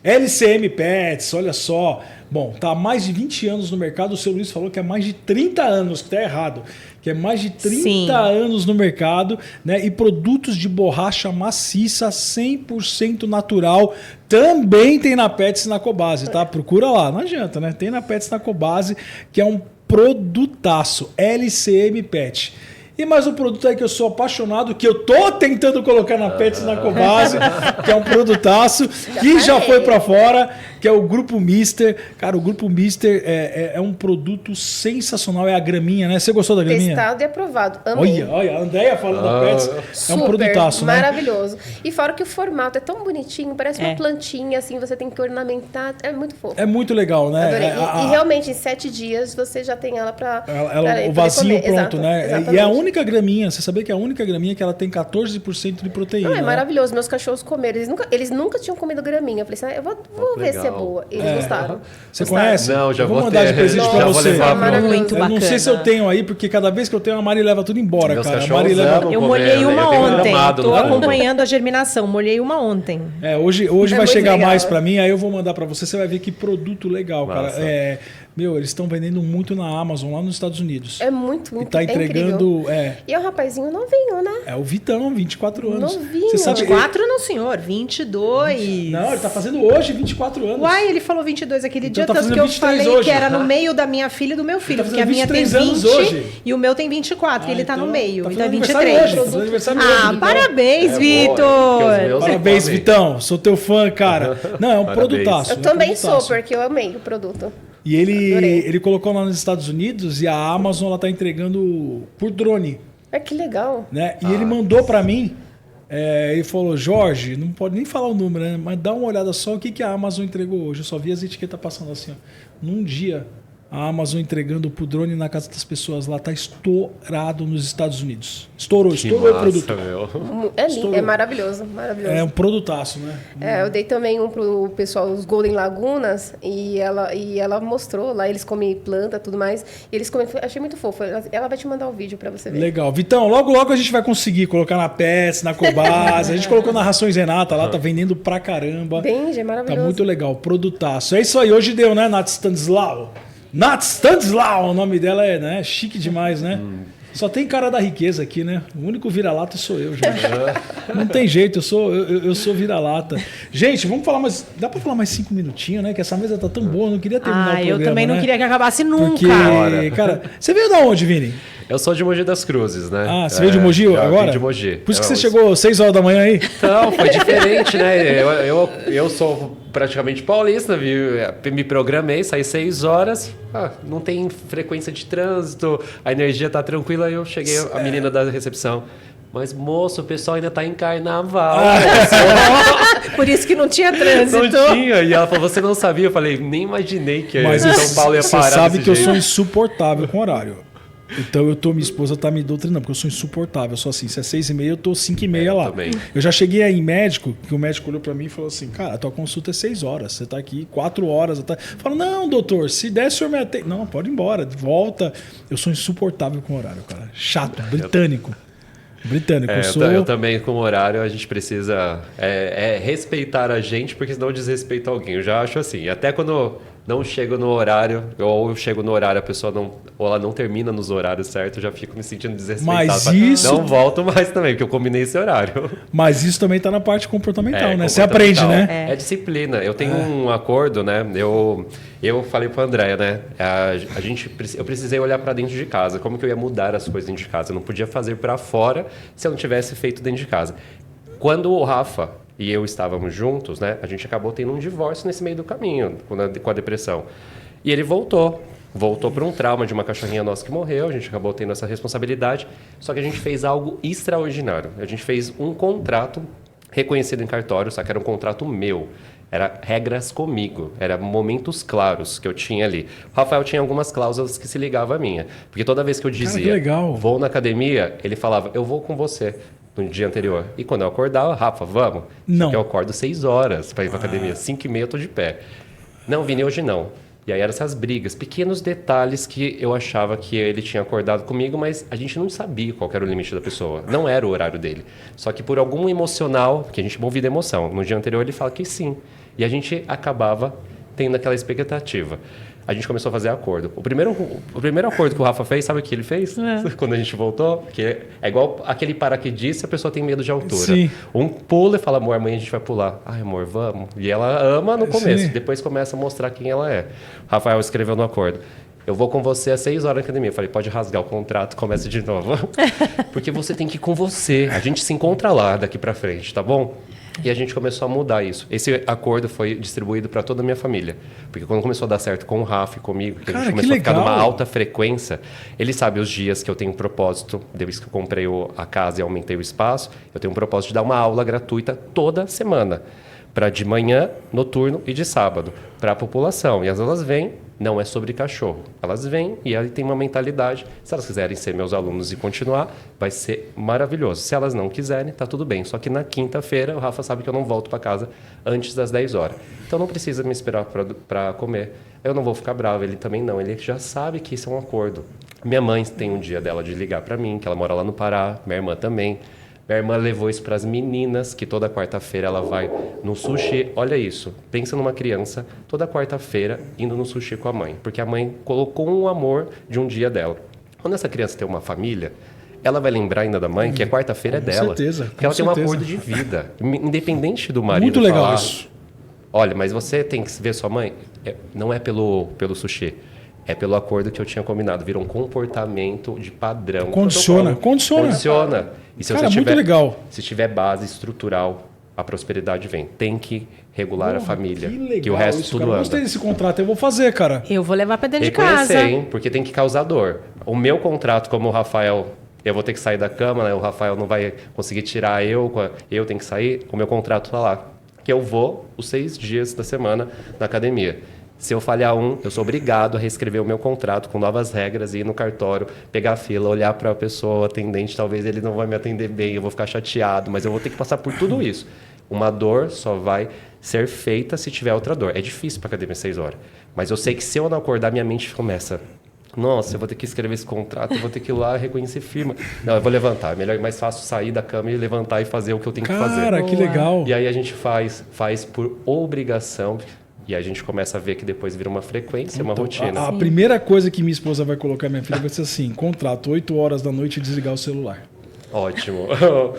S2: LCM Pets, olha só. Bom, tá há mais de 20 anos no mercado. O seu Luiz falou que é mais de 30 anos, que tá errado. Que é mais de 30 Sim. anos no mercado, né? E produtos de borracha maciça, 100% natural. Também tem na Pets e na Cobase, tá? Procura lá, não adianta, né? Tem na Pets e na Cobase, que é um produtaço. LCM Pet. E mais um produto aí que eu sou apaixonado, que eu tô tentando colocar na Pets e na Cobase, que é um produtaço que já foi para fora, que é o Grupo Mister. Cara, o Grupo Mister é um produto sensacional, é a graminha, né? Você gostou da graminha?
S4: Testado e aprovado. Amei.
S2: Olha, a Andréia falando da Pets, é um produtaço, né?
S4: Maravilhoso. E fora que o formato é tão bonitinho, parece uma plantinha, assim, você tem que ornamentar, é muito fofo.
S2: É muito legal, né?
S4: Adorei. E realmente, em 7 dias, você já tem ela pra...
S2: O vazio pronto,
S4: Exato,
S2: né?
S4: exatamente.
S2: E é a única graminha, você sabia que é a única graminha que ela tem 14% de proteína.
S4: Não, é
S2: né?
S4: maravilhoso. Meus cachorros comeram. Eles nunca tinham comido graminha. Eu falei assim, eu vou ver se é boa. Eles gostaram.
S2: Você conhece?
S5: Não, já
S2: eu
S5: vou
S2: mandar
S5: ter.
S2: de presente
S5: Já
S2: pra
S5: vou
S2: você.
S5: levar pro-
S3: Muito
S2: Eu não sei se eu tenho aí, porque cada vez que eu tenho, a Mari leva tudo embora,
S5: Meus
S2: cara. A
S5: cachorros
S2: Mari leva...
S5: amam.
S3: Eu
S5: Vou
S3: molhei
S5: comer,
S3: uma
S5: eu tenho
S3: ontem.
S5: gramado
S3: Tô
S5: no fundo.
S3: acompanhando a germinação. Molhei uma ontem.
S2: Hoje
S4: É
S2: vai
S4: muito
S2: chegar
S4: legal.
S2: mais pra mim, aí eu vou mandar pra você. Você vai ver que produto legal, cara.
S5: Massa.
S2: Eles estão vendendo muito na Amazon, lá nos Estados Unidos.
S4: É muito, muito
S2: E tá entregando...
S4: E é um rapazinho novinho, né?
S2: É o Vitão, 24 anos.
S4: Novinho.
S2: Você sabe que...
S3: 24 não, senhor. 22.
S2: Não, ele tá fazendo hoje 24 anos.
S3: Uai, ele falou 22 aquele
S2: Então
S3: dia,
S2: tá
S3: tanto
S2: fazendo
S3: que eu
S2: 23
S3: falei
S2: hoje.
S3: que era no meio da minha filha e do meu filho,
S2: tá
S3: porque a minha tem
S2: 23 anos
S3: 20
S2: hoje.
S3: e o meu tem 24, e ele tá no meio,
S2: Tá
S3: então é
S2: fazendo
S3: 23.
S2: aniversário hoje, tá fazendo aniversário hoje,
S3: Ah,
S2: Vitão.
S3: parabéns,
S5: É boa,
S3: Vitor!
S5: porque os meus
S2: Parabéns,
S5: comem.
S2: Vitão. Sou teu fã, cara. Não, é um
S5: Parabéns.
S2: produtaço.
S4: Eu
S2: é um
S4: também sou,
S2: produtaço.
S4: porque eu amei o produto.
S2: E
S4: Adorei.
S2: ele colocou lá nos Estados Unidos e a Amazon ela tá entregando por drone,
S4: Que legal.
S2: né? E ele mandou pra mim, ele falou, Jorge, não pode nem falar o número, né? Mas dá uma olhada só o que a Amazon entregou hoje. Eu só vi as etiquetas passando assim, ó. Num dia, a Amazon entregando pro drone na casa das pessoas lá, tá estourado nos Estados Unidos. Estourou
S5: Que
S2: o
S5: massa,
S2: produto.
S5: meu.
S4: É lindo,
S2: Estourou.
S4: é maravilhoso, maravilhoso.
S2: É um produtaço, né?
S4: Eu dei também um pro pessoal, os Golden Lagunas, e ela mostrou lá, eles comem planta, tudo mais. E eles comem, achei muito fofo. Ela vai te mandar o vídeo pra você ver.
S2: Legal. Vitão, logo a gente vai conseguir colocar na Pets, na Cobase. A gente colocou na Rações Renata lá, tá vendendo pra caramba.
S4: Vende, é
S2: Tá
S4: maravilhoso.
S2: muito legal, produtaço. É isso aí, hoje deu, né, Nath Stanislau? Nath Stanislau, o nome dela é, né, chique demais, né? Só tem cara da riqueza aqui, né? O único vira-lata sou eu, gente. Não tem jeito, eu sou vira-lata. Gente, vamos falar mais... Dá pra falar mais 5 minutinhos, né? Que essa mesa tá tão boa, eu não queria terminar o programa,
S3: Eu também não
S2: né?
S3: queria que acabasse nunca.
S2: Porque, cara... Você veio da onde, Vini?
S5: Eu sou de Mogi das Cruzes, né?
S2: Ah, você veio de Mogi
S5: já
S2: agora?
S5: vim de Mogi.
S2: Por isso que você chegou 6 horas da manhã aí?
S5: Não, foi diferente, né? Eu sou praticamente paulista, me programei, saí 6 horas, não tem frequência de trânsito, a energia tá tranquila, eu cheguei, a menina da recepção. Mas, moço, o pessoal ainda tá em carnaval.
S3: Por isso que não tinha trânsito.
S5: Não tinha. E ela falou, você não sabia? Eu falei, nem imaginei que
S2: Mas
S5: São Paulo ia parar
S2: você sabe
S5: desse
S2: que eu
S5: jeito.
S2: sou insuportável com horário. Então minha esposa tá me doutrinando, porque eu sou insuportável. Eu sou assim, se é 6h30, eu tô 5h30 lá.
S5: também.
S2: Eu já cheguei aí em médico, que o médico olhou pra mim e falou assim, cara, a tua consulta é 6 horas, você tá aqui 4 horas. Eu falo, não, doutor, se der, o senhor me atende. Não, pode ir embora, volta. Eu sou insuportável com horário, cara. Chato, britânico. Britânico,
S5: Eu também, com o horário, a gente precisa respeitar a gente, porque senão desrespeita alguém. Eu já acho assim, até quando não chego no horário, ou eu chego no horário, a pessoa ou ela não termina nos horários certos, eu já fico me sentindo desrespeitado.
S2: Mas isso-
S5: Não volto mais também, porque eu combinei esse horário.
S2: Mas isso também tá na parte comportamental, né? Você aprende,
S5: comportamental.
S2: né?
S5: É disciplina. Eu tenho um acordo, né? Eu falei para a Andréia, né? Eu precisei olhar para dentro de casa. Como que eu ia mudar as coisas dentro de casa? Eu não podia fazer para fora se eu não tivesse feito dentro de casa. Quando o Rafa e eu estávamos juntos, né? A gente acabou tendo um divórcio nesse meio do caminho, com a depressão. E ele voltou por um trauma de uma cachorrinha nossa que morreu. A gente acabou tendo essa responsabilidade. Só que a gente fez algo extraordinário. A gente fez um contrato reconhecido em cartório, só que era um contrato meu. Era regras comigo, era momentos claros que eu tinha ali. O Rafael tinha algumas cláusulas que se ligavam à minha. Porque toda vez que eu dizia,
S2: que legal.
S5: vou na academia, ele falava, eu vou com você no dia anterior. E quando eu acordava, Rafa, vamos?
S2: Não.
S5: Só que eu acordo 6 horas para ir pra academia, 5h30 eu tô de pé. Não, Vini, hoje não. E aí eram essas brigas, pequenos detalhes que eu achava que ele tinha acordado comigo, mas a gente não sabia qual era o limite da pessoa. Não era o horário dele. Só que por algum emocional, que a gente movia emoção, no dia anterior ele fala que sim. E a gente acabava tendo aquela expectativa. A gente começou a fazer acordo. O primeiro acordo que o Rafa fez, sabe o que ele fez? Quando a gente voltou? Que é igual aquele paraquedista, a pessoa tem medo de altura.
S2: Sim.
S5: Um pula e fala, amor, amanhã a gente vai pular. Ai, amor, vamos. E ela ama no começo,
S2: Sim.
S5: depois começa a mostrar quem ela é. O Rafael escreveu no acordo. Eu vou com você às 6 horas na academia. Eu falei, pode rasgar o contrato, começa de novo. Porque você tem que ir com você. A gente se encontra lá daqui pra frente, tá bom? E a gente começou a mudar isso. Esse acordo foi distribuído para toda a minha família. Porque quando começou a dar certo com o Rafa e comigo, que a gente começou a ficar numa alta frequência, ele sabe os dias que eu tenho um propósito, depois que eu comprei a casa e aumentei o espaço, eu tenho um propósito de dar uma aula gratuita toda semana. Para de manhã, noturno e de sábado, para a população. E as aulas vêm, não é sobre cachorro. Elas vêm e aí tem uma mentalidade. Se elas quiserem ser meus alunos e continuar, vai ser maravilhoso. Se elas não quiserem, tá tudo bem. Só que na quinta-feira, o Rafa sabe que eu não volto para casa antes das 10 horas. Então não precisa me esperar para comer. Eu não vou ficar bravo, ele também não. Ele já sabe que isso é um acordo. Minha mãe tem um dia dela de ligar para mim, que ela mora lá no Pará. Minha irmã também. Minha irmã levou isso para as meninas, que toda quarta-feira ela vai no sushi. Olha isso, pensa numa criança toda quarta-feira indo no sushi com a mãe. Porque a mãe colocou um amor de um dia dela. Quando essa criança tem uma família, ela vai lembrar ainda da mãe que a quarta-feira é dela. Porque ela tem um acordo de vida, independente do marido.
S2: Muito legal
S5: falar,
S2: isso.
S5: Olha, mas você tem que ver sua mãe. Não é pelo sushi. É pelo acordo que eu tinha combinado. Virou um comportamento de padrão.
S2: Condiciona.
S5: E se
S2: Cara,
S5: você tiver,
S2: muito legal.
S5: Se tiver base estrutural, a prosperidade vem. Tem que regular a família.
S2: Que legal
S5: que o resto
S2: isso,
S5: tudo
S2: cara.
S5: anda.
S2: Gostei desse contrato, eu vou fazer, cara.
S3: Eu vou levar para dentro de
S5: Reconhecer,
S3: casa.
S5: hein? Porque tem que causar dor. O meu contrato, como o Rafael, eu vou ter que sair da cama, né? O Rafael não vai conseguir tirar eu tenho que sair. O meu contrato tá lá. Que eu vou os 6 dias da semana na academia. Se eu falhar eu sou obrigado a reescrever o meu contrato com novas regras, ir no cartório, pegar a fila, olhar para a pessoa, o atendente, talvez ele não vai me atender bem, eu vou ficar chateado, mas eu vou ter que passar por tudo isso. Uma dor só vai ser feita se tiver outra dor. É difícil para a academia 6 horas, mas eu sei que se eu não acordar, minha mente começa... Nossa, eu vou ter que escrever esse contrato, eu vou ter que ir lá reconhecer firma. Não, eu vou levantar. Mais fácil sair da cama e levantar e fazer o que eu tenho que fazer.
S2: Cara, que legal.
S5: E aí a gente faz por obrigação... E a gente começa a ver que depois vira uma frequência, uma rotina.
S2: A primeira coisa que minha esposa vai colocar minha filha vai ser assim, contrato 8 horas da noite e desligar o celular.
S5: Ótimo.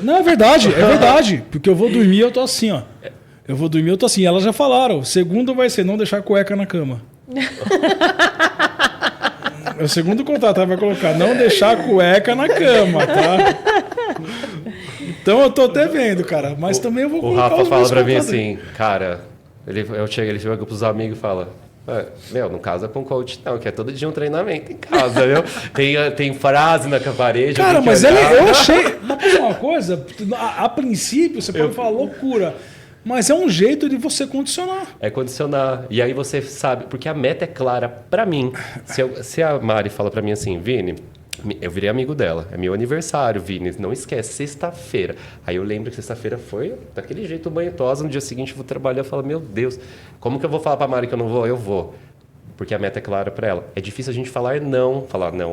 S2: Não, é verdade. Porque eu vou dormir, eu tô assim, ó. Eu vou dormir, eu tô assim. Elas já falaram, o segundo vai ser não deixar a cueca na cama. O segundo contrato ela vai colocar não deixar a cueca na cama, tá? Então eu tô até vendo, cara. Mas também eu vou colocar
S5: o Rafa
S2: os
S5: fala
S2: meus
S5: pra mim
S2: contratos.
S5: assim, cara... Ele chega pros amigos e fala... não casa com coach não, que é todo dia um treinamento em casa, viu? Tem frase na parede...
S2: Cara, mas eu achei... Dá pra falar uma coisa? A princípio, você pode falar loucura. Mas é um jeito de você condicionar.
S5: É condicionar. E aí você sabe... Porque a meta é clara pra mim. Se a Mari fala pra mim assim, Vini... Eu virei amigo dela. É meu aniversário, Vini. Não esquece, sexta-feira. Aí eu lembro que sexta-feira foi daquele jeito banhotosa. No dia seguinte eu vou trabalhar e falo, meu Deus, como que eu vou falar pra Mari que eu não vou? Eu vou. Porque a meta é clara pra ela. É difícil a gente falar não,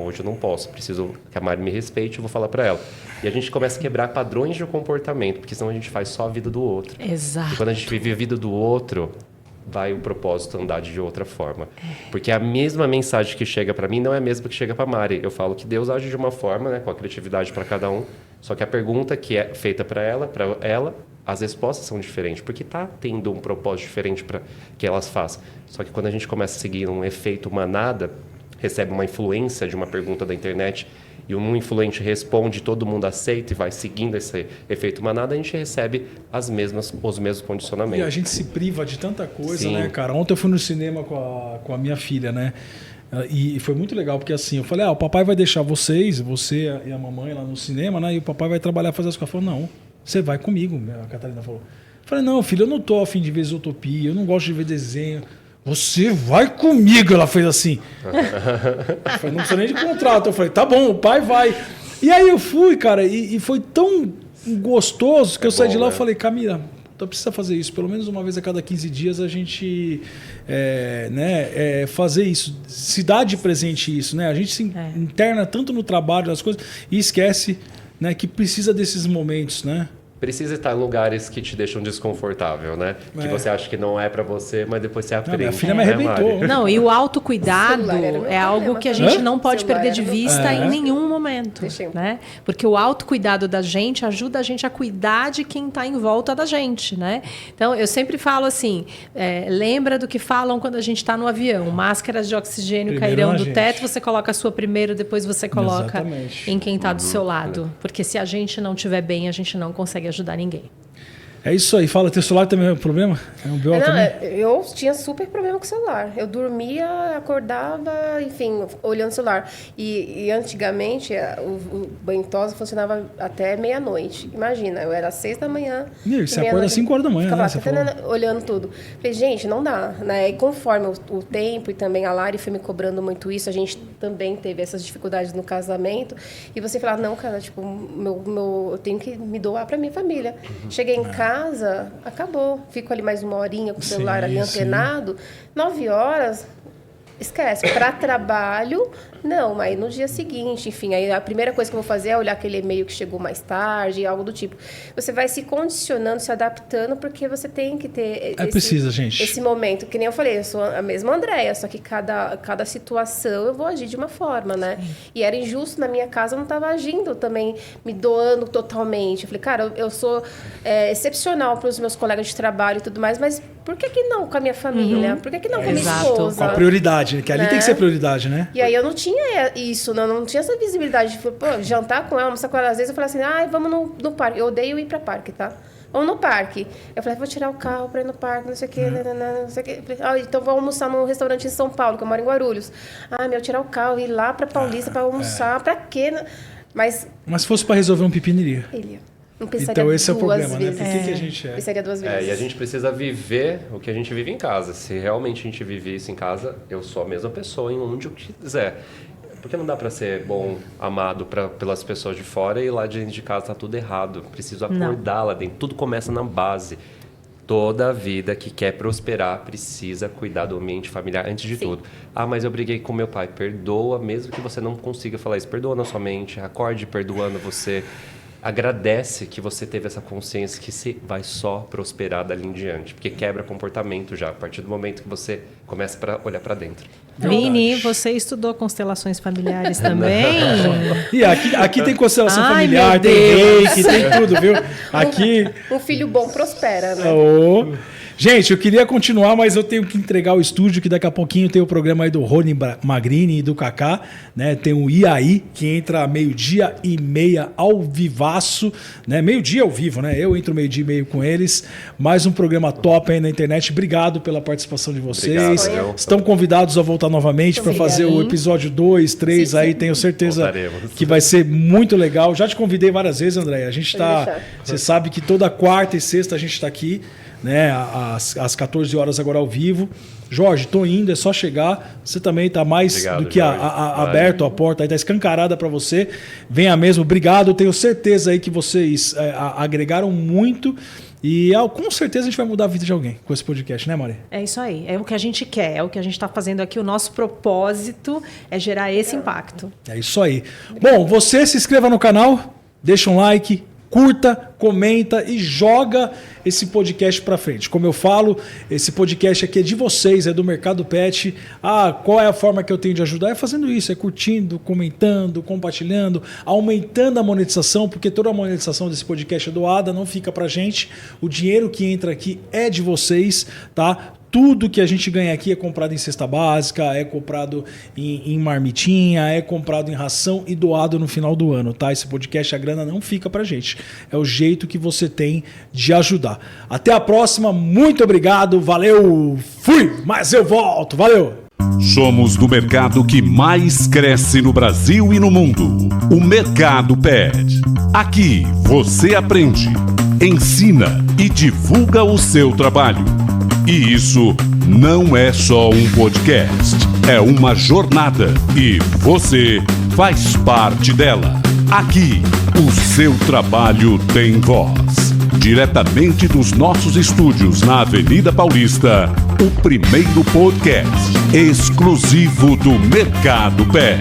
S5: hoje eu não posso. Preciso que a Mari me respeite, eu vou falar pra ela. E a gente começa a quebrar padrões de comportamento, porque senão a gente faz só a vida do outro.
S3: Exato.
S5: E quando a gente vive a vida do outro... vai o propósito andar de outra forma. Porque a mesma mensagem que chega para mim não é a mesma que chega para Mari. Eu falo que Deus age de uma forma, né, com a criatividade para cada um, só que a pergunta que é feita para ela, as respostas são diferentes, porque tá tendo um propósito diferente para que elas façam. Só que quando a gente começa a seguir um efeito manada, recebe uma influência de uma pergunta da internet e um influente responde, todo mundo aceita e vai seguindo esse efeito manada, a gente recebe os mesmos condicionamentos.
S2: E a gente se priva de tanta coisa,
S5: Sim.
S2: né, cara? Ontem eu fui no cinema com a minha filha, né? E foi muito legal, porque assim, eu falei, o papai vai deixar você e a mamãe lá no cinema, né? E o papai vai trabalhar, fazer as coisas. Ela falou, não, você vai comigo, a Catarina falou. Eu falei, não, filho, eu não tô a fim de ver Zootopia, eu não gosto de ver desenho. Você vai comigo, ela fez assim. Eu falei, não precisa nem de contrato. Eu falei, tá bom, o pai vai. E aí eu fui, cara, e foi tão gostoso que eu saí de lá e falei, Camila, tu precisa fazer isso. Pelo menos uma vez a cada 15 dias a gente fazer isso. Se dá de presente isso, né? A gente se interna tanto no trabalho, nas coisas, e esquece, né, que precisa desses momentos, né?
S5: Precisa estar em lugares que te deixam desconfortável, né? Que você acha que não é pra você, mas depois você aprende.
S2: Minha filha me arrebentou.
S3: Não, e o autocuidado
S4: Celular era o meu
S3: é algo
S4: problema.
S3: que a gente não pode
S4: Celular
S3: perder de
S4: era o meu
S3: vista
S4: problema.
S3: em nenhum momento,
S4: Deixei.
S3: né? Porque o autocuidado da gente ajuda a gente a cuidar de quem está em volta da gente, né? Então, eu sempre falo assim, lembra do que falam quando a gente está no avião, máscaras de oxigênio
S2: Primeiro
S3: cairão
S2: na
S3: do
S2: gente.
S3: teto, você coloca a sua primeiro, depois você coloca
S2: Exatamente.
S3: em quem está do seu lado. Porque se a gente não estiver bem, a gente não consegue ajudar ninguém.
S2: É isso aí. Fala, teu celular também é um problema? É um BO também?
S4: Eu tinha super problema com o celular. Eu dormia, acordava, enfim, olhando o celular. E antigamente, o banho tosa funcionava até meia-noite. Imagina, eu era 6 da manhã.
S2: E você acorda às 5 horas da manhã,
S4: ficava
S2: né? Você
S4: olhando tudo. Falei, gente, não dá, né? E conforme o tempo, e também a Lari foi me cobrando muito isso, a gente também teve essas dificuldades no casamento. E você fala, não, cara, tipo, eu tenho que me doar pra minha família. Cheguei em casa, acabou. Fico ali mais uma horinha com o celular ali antenado. 9 horas, esquece. Para trabalho, não. Mas no dia seguinte, enfim, aí a primeira coisa que eu vou fazer é olhar aquele e-mail que chegou mais tarde, algo do tipo. Você vai se condicionando, se adaptando, porque você tem que ter esse momento. Que nem eu falei, eu sou a mesma Andréia, só que cada situação eu vou agir de uma forma, né? Sim. E era injusto na minha casa, eu não estava agindo também, me doando totalmente. Eu falei, cara, eu sou excepcional para os meus colegas de trabalho e tudo mais, mas por que não com a minha família? Por que não com a minha esposa?
S2: Com a prioridade, que ali tem que ser prioridade, né?
S4: E aí eu não tinha isso, não tinha essa visibilidade de jantar com ela, almoçar com ela. Às vezes eu falava assim, vamos no parque. Eu odeio ir para parque, tá? Vamos no parque. Eu falei, vou tirar o carro para ir no parque, não sei o quê, não sei o quê. Então vou almoçar num restaurante em São Paulo, que eu moro em Guarulhos. Tirar o carro, ir lá para Paulista para almoçar, para quê? Mas
S2: se fosse para resolver um pepino, iria.
S4: Não pensaria
S2: então esse é o problema,
S4: vezes.
S2: né? Por que a gente
S4: pensaria 2 vezes.
S5: E a gente precisa viver o que a gente vive em casa. Se realmente a gente vive isso em casa, eu sou a mesma pessoa em onde eu quiser. Porque não dá para ser bom, amado pelas pessoas de fora e lá dentro de casa tá tudo errado. Preciso acordar lá dentro. Tudo começa na base. Toda vida que quer prosperar precisa cuidar do ambiente familiar antes de tudo. Mas eu briguei com meu pai. Perdoa, mesmo que você não consiga falar isso. Perdoa na sua mente. Acorde perdoando você. Agradece que você teve essa consciência que você vai só prosperar dali em diante. Porque quebra comportamento já, a partir do momento que você começa a olhar para dentro.
S3: Vini, você estudou constelações familiares também?
S2: E aqui tem constelação familiar, tem reiki, tem tudo, viu? Aqui...
S4: Um filho bom prospera, né?
S2: Gente, eu queria continuar, mas eu tenho que entregar o estúdio, que daqui a pouquinho tem o programa aí do Rony Magrini e do Kaká, né? Tem o IAI, que entra 12h30 ao vivaço, né? Meio-dia ao vivo, né? Eu entro 12h30 com eles. Mais um programa top aí na internet. Obrigado pela participação de vocês.
S5: Obrigado.
S2: Estão convidados a voltar novamente para fazer o episódio 2, 3 aí. Tenho certeza que vai ser muito legal. Já te convidei várias vezes, André. A gente está... Você sabe que toda quarta e sexta a gente está aqui, né, às 14 horas agora ao vivo. Jorge, tô indo, é só chegar. Você também tá mais obrigado, do que aberto a porta, aí tá escancarada para você. Venha mesmo, obrigado. Tenho certeza aí que vocês agregaram muito e com certeza a gente vai mudar a vida de alguém com esse podcast, né, Mari?
S3: É isso aí, é o que a gente quer, é o que a gente está fazendo aqui. O nosso propósito é gerar esse impacto.
S2: É isso aí. Bom, você se inscreva no canal, deixa um like, curta, comenta e joga esse podcast para frente. Como eu falo, esse podcast aqui é de vocês, é do Mercado Pet. Qual é a forma que eu tenho de ajudar? É fazendo isso, é curtindo, comentando, compartilhando, aumentando a monetização, porque toda a monetização desse podcast é doada, não fica pra gente. O dinheiro que entra aqui é de vocês, tá? Tudo que a gente ganha aqui é comprado em cesta básica, é comprado em marmitinha, é comprado em ração e doado no final do ano, tá? Esse podcast, a grana não fica pra gente. É o jeito que você tem de ajudar. Até a próxima, muito obrigado, valeu, fui, mas eu volto, valeu!
S1: Somos do mercado que mais cresce no Brasil e no mundo. O Mercado Pet. Aqui você aprende, ensina e divulga o seu trabalho. E isso não é só um podcast, é uma jornada e você faz parte dela. Aqui, o seu trabalho tem voz. Diretamente dos nossos estúdios na Avenida Paulista, o primeiro podcast exclusivo do Mercado Pet.